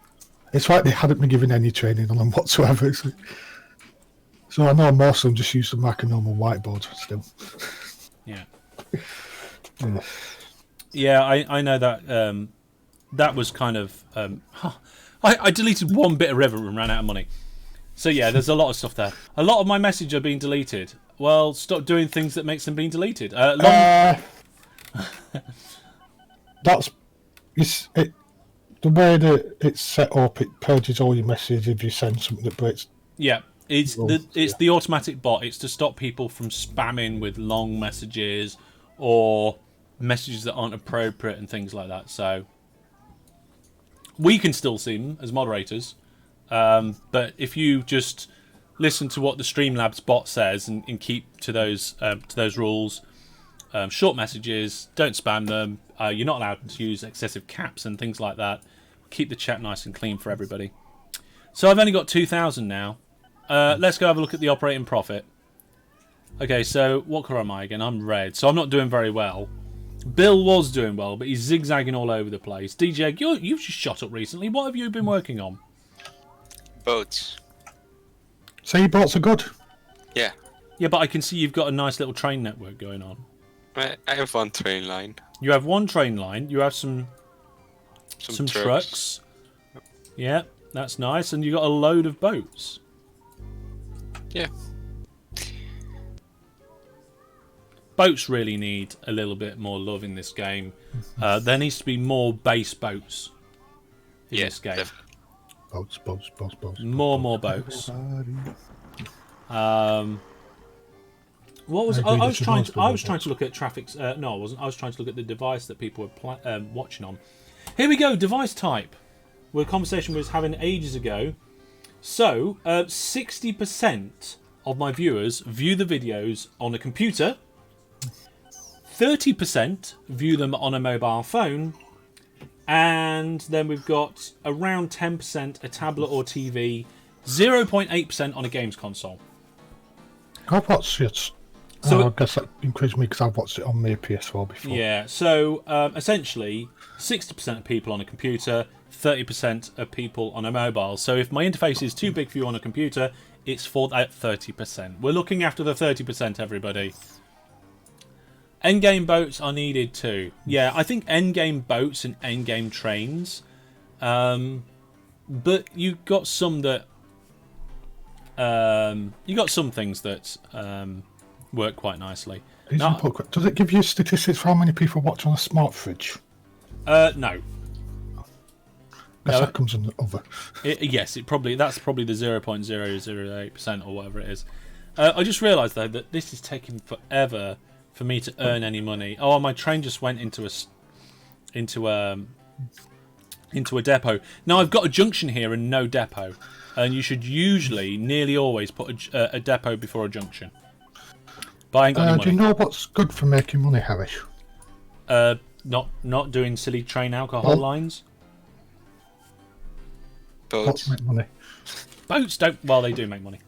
It's like they hadn't been given any training on them whatsoever. So I know most of them just use them like a normal whiteboard still. Yeah. Yeah. Yeah, I know that. That was kind of. I deleted one bit of River and ran out of money. So yeah, there's a lot of stuff there. A lot of my messages are being deleted. Well, stop doing things that makes them being deleted. That's it. The way that it's set up, it purges all your messages if you send something that breaks. Yeah, it's the automatic bot. It's to stop people from spamming with long messages or messages that aren't appropriate and things like that. So we can still see them as moderators, but if you just listen to what the Streamlabs bot says and keep to those rules, short messages, don't spam them. You're not allowed to use excessive caps and things like that. keep the chat nice and clean for everybody. So I've only got 2,000 now. Let's go have a look at the operating profit. Okay, so what colour am I again? I'm red, so I'm not doing very well. Bill was doing well, but he's zigzagging all over the place. DJ, you've just shot up recently. What have you been working on? Boats. So your boats are good. Yeah. Yeah, but I can see you've got a nice little train network going on. I have one train line. You have one train line. You have some trucks. Yeah, that's nice. And you got a load of boats. Yeah. Boats really need a little bit more love in this game. There needs to be more base boats in this game. Boats. More boats. What was I was trying to look at traffic's no, I wasn't. I was trying to look at the device that people were watching on. Here we go. Device type. Where a conversation we was having ages ago. So 60% of my viewers view the videos on a computer. 30% view them on a mobile phone, and then we've got around 10% a tablet or TV, 0.8% on a games console. I've watched it. So I guess that includes me because I've watched it on my PS4 before. Yeah, so essentially 60% of people on a computer, 30% of people on a mobile. So if my interface is too big for you on a computer, it's for that 30%. We're looking after the 30%, everybody. Endgame boats are needed too. Yeah, I think endgame boats and endgame trains. But you got some that you got some things that work quite nicely. Now, does it give you statistics for how many people watch on a smart fridge? No. That comes in the other. Yes, that's probably the 0.008% or whatever it is. I just realised though that this is taking forever for me to earn any money. Oh, my train just went into a depot. Now I've got a junction here and no depot, and you should usually nearly always put a depot before a junction. But I ain't got any money. Do you know what's good for making money, Harry? Not doing silly train alcohol lines. Boats make money. Boats don't. Well, they do make money.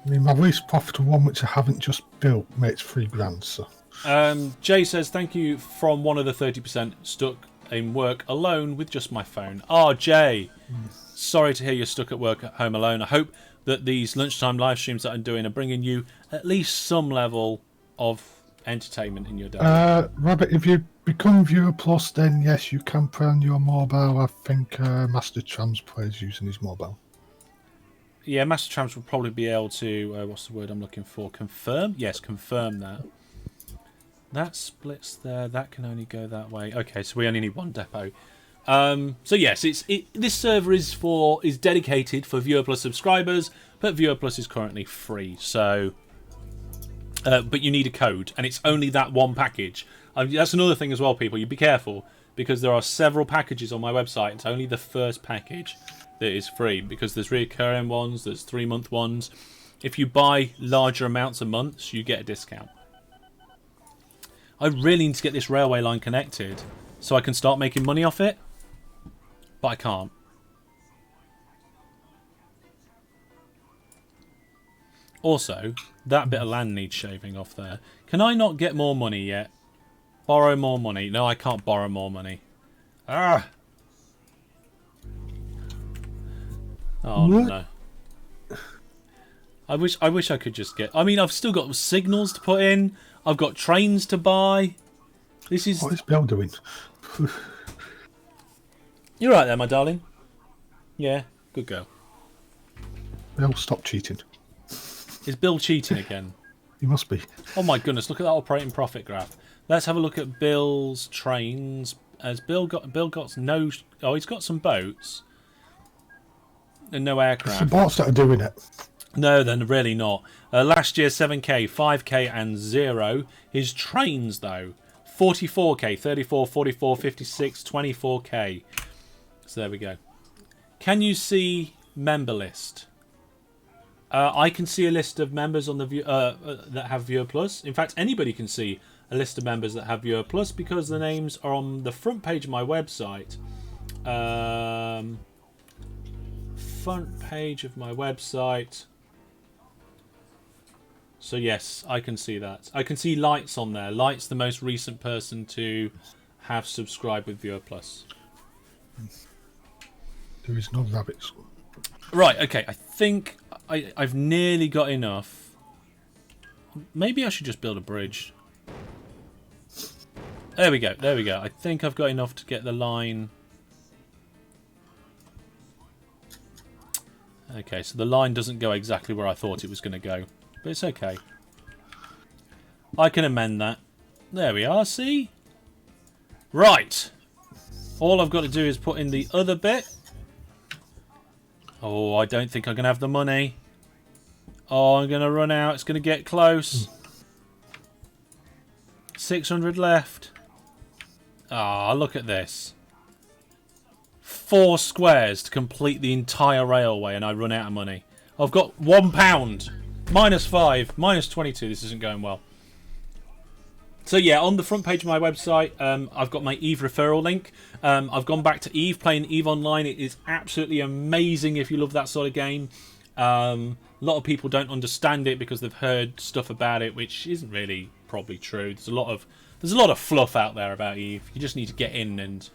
I mean, my least profitable one, which I haven't just built, makes $3,000. So. Jay says, thank you from one of the 30% stuck in work alone with just my phone. Oh, Jay, sorry to hear you're stuck at work at home alone. I hope that these lunchtime live streams that I'm doing are bringing you at least some level of entertainment in your day. Rabbit, if you become Viewer Plus, then yes, you can play on your mobile. I think Master Trams plays using his mobile. Yeah, Master Trams will probably be able to, what's the word I'm looking for? Confirm? Yes, confirm that. That splits there. That can only go that way. Okay, so we only need one depot. So yes, this server is dedicated for Viewer Plus subscribers, but Viewer Plus is currently free. So, but you need a code, and it's only that one package. That's another thing as well, people. You be careful because there are several packages on my website. It's only the first package that is free because there's recurring ones, there's 3-month ones. If you buy larger amounts of months, you get a discount. I really need to get this railway line connected so I can start making money off it, but I can't. Also, that bit of land needs shaving off there. Can I not get more money yet? Borrow more money. No, I can't borrow more money. Ah! Oh no. I wish I could just get... I mean, I've still got signals to put in. I've got trains to buy. This is... What is Bill doing? You're right there, my darling. Yeah, good girl. Bill, stop cheating. Is Bill cheating again? He must be. Oh my goodness, look at that operating profit graph. Let's have a look at Bill's trains. Has Bill got no... Oh, he's got some boats. And no aircraft. It's the bots that are doing it. No, then really not. Last year, 7k, 5k and 0. His trains, though, 44k, 34, 44, 56, 24k. So there we go. Can you see member list? I can see a list of members on the that have Viewer Plus. In fact, anybody can see a list of members that have Viewer Plus because the names are on the front page of my website. Front page of my website. So yes, I can see that. I can see Light's on there. Light's the most recent person to have subscribed with Viewer Plus. There is no rabbits. Right, okay. I think I've nearly got enough. Maybe I should just build a bridge. There we go. There we go. I think I've got enough to get the line. Okay, so the line doesn't go exactly where I thought it was going to go. But it's okay. I can amend that. There we are, see? Right. All I've got to do is put in the other bit. Oh, I don't think I'm going to have the money. Oh, I'm going to run out. It's going to get close. 600 left. Ah, look at this. 4 squares to complete the entire railway and I run out of money. I've got £1. -5. -22. This isn't going well. So yeah, on the front page of my website, I've got my Eve referral link. I've gone back to Eve, playing Eve Online. It is absolutely amazing if you love that sort of game. A lot of people don't understand it because they've heard stuff about it, which isn't really probably true. There's a lot of fluff out there about Eve. You just need to get in and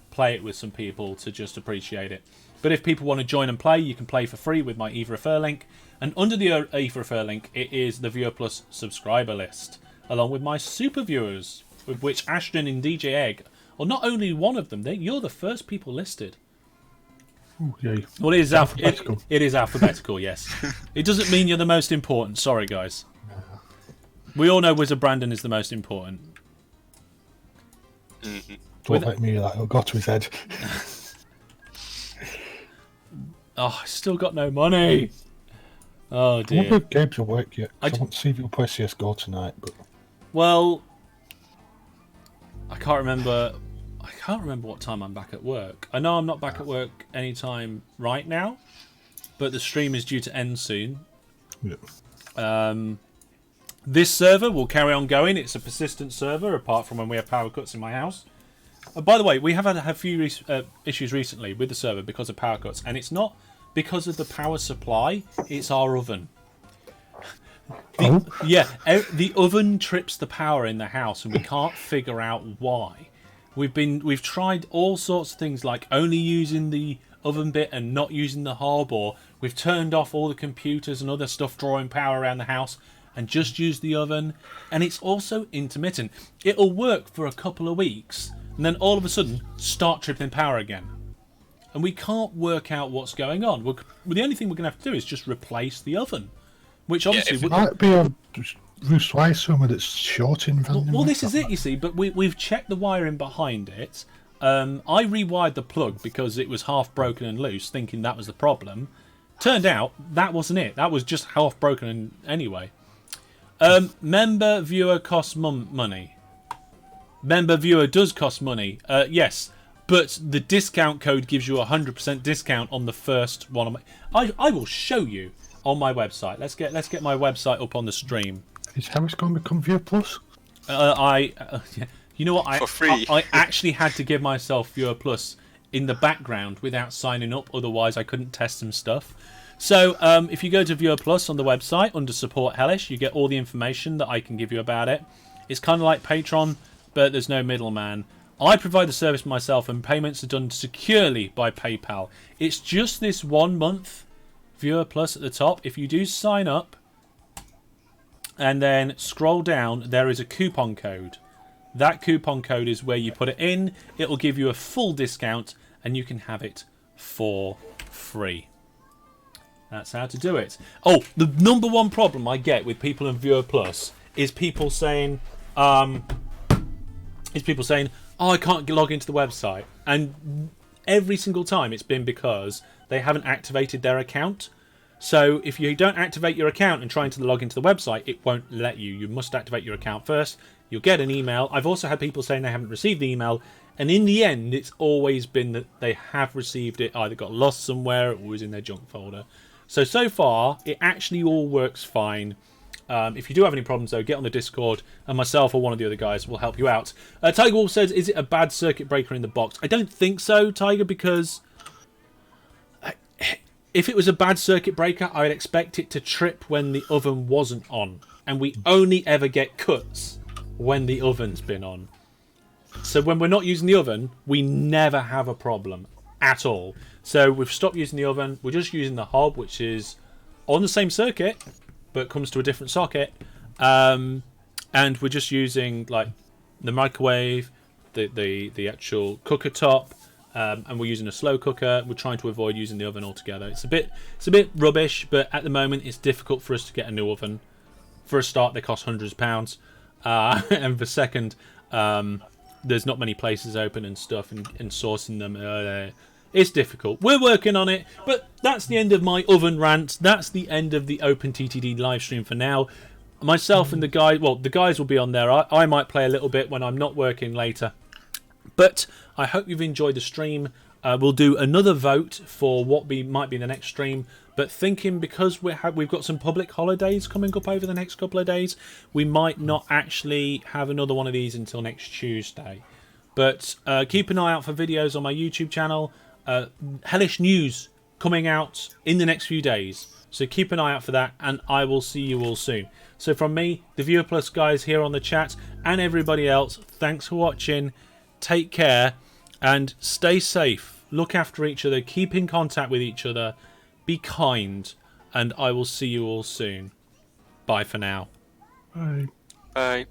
play it with some people to just appreciate it. But if people want to join and play, you can play for free with my Eve refer link. And under the Eve refer link, it is the Viewer Plus subscriber list, along with my super viewers, with which Ashton and DJ Egg are not only one of them, you're the first people listed. Ooh, yay. Well, it is alphabetical. It is alphabetical, yes. It doesn't mean you're the most important. Sorry, guys. We all know Wizard Brandon is the most important. Don't let me hear that. It'll go to his head. Oh, I still got no money. Oh, I dear. wonder if games will work yet. I want to see if you'll play CSGO tonight. But Well, I can't remember what time I'm back at work. I know I'm not back at work anytime right now, but the stream is due to end soon. yeah. This server will carry on going. It's a persistent server, apart from when we have power cuts in my house. By the way, we have had a few issues recently with the server because of power cuts, and it's not because of the power supply, it's our oven. The oven trips the power in the house, and we can't figure out why. We've tried all sorts of things, like only using the oven bit and not using the hob, or we've turned off all the computers and other stuff drawing power around the house and just used the oven. And it's also intermittent. It'll work for a couple of weeks and then all of a sudden start tripping power again. And we can't work out what's going on. The only thing we're going to have to do is just replace the oven, which obviously It might be a Bruce Wise somewhere that's short in value. Well, this is it, you see. But we've checked the wiring behind it. I rewired the plug because it was half broken and loose, thinking that was the problem. Turned out that wasn't it. That was just half broken anyway. Member viewer costs money. Member viewer does cost money. Yes, but the discount code gives you 100% discount on the first one. I will show you on my website. Let's get my website up on the stream. Is how it's going to become Viewer Plus? You know what? For free. I actually had to give myself Viewer Plus in the background without signing up. Otherwise, I couldn't test some stuff. So if you go to Viewer Plus on the website under Support Hellish, you get all the information that I can give you about it. It's kind of like Patreon, but there's no middleman. I provide the service myself, and payments are done securely by PayPal. It's just this 1 month Viewer Plus at the top. If you do sign up and then scroll down, there is a coupon code. That coupon code is where you put it in. It will give you a full discount and you can have it for free. That's how to do it. Oh, the number one problem I get with people in Viewer Plus is people saying, oh, I can't log into the website. And every single time it's been because they haven't activated their account. So if you don't activate your account and trying to log into the website, it won't let you. You must activate your account first. You'll get an email. I've also had people saying they haven't received the email. And in the end, it's always been that they have received it, either got lost somewhere or was in their junk folder. So far, it actually all works fine. If you do have any problems, though, get on the Discord, and myself or one of the other guys will help you out. Tiger Wolf says, is it a bad circuit breaker in the box? I don't think so, Tiger, because if it was a bad circuit breaker, I'd expect it to trip when the oven wasn't on. And we only ever get cuts when the oven's been on. So when we're not using the oven, we never have a problem at all. So we've stopped using the oven. We're just using the hob, which is on the same circuit, but comes to a different socket. And we're just using like the microwave, the actual cooker top, and we're using a slow cooker. We're trying to avoid using the oven altogether. It's a bit rubbish, but at the moment it's difficult for us to get a new oven. For a start, they cost hundreds of pounds, and for second, there's not many places open and stuff, and sourcing them. It's difficult. We're working on it, but that's the end of my oven rant. That's the end of the OpenTTD live stream for now. Myself and the guys will be on there. I might play a little bit when I'm not working later. But I hope you've enjoyed the stream. We'll do another vote for what might be the next stream. But thinking because we've got some public holidays coming up over the next couple of days, we might not actually have another one of these until next Tuesday. But keep an eye out for videos on my YouTube channel. Hellish news coming out in the next few days. So keep an eye out for that, and I will see you all soon. So from me, the Viewer Plus guys here on the chat, and everybody else, thanks for watching. Take care, and stay safe. Look after each other. Keep in contact with each other. Be kind, and I will see you all soon. Bye for now. Bye. Bye.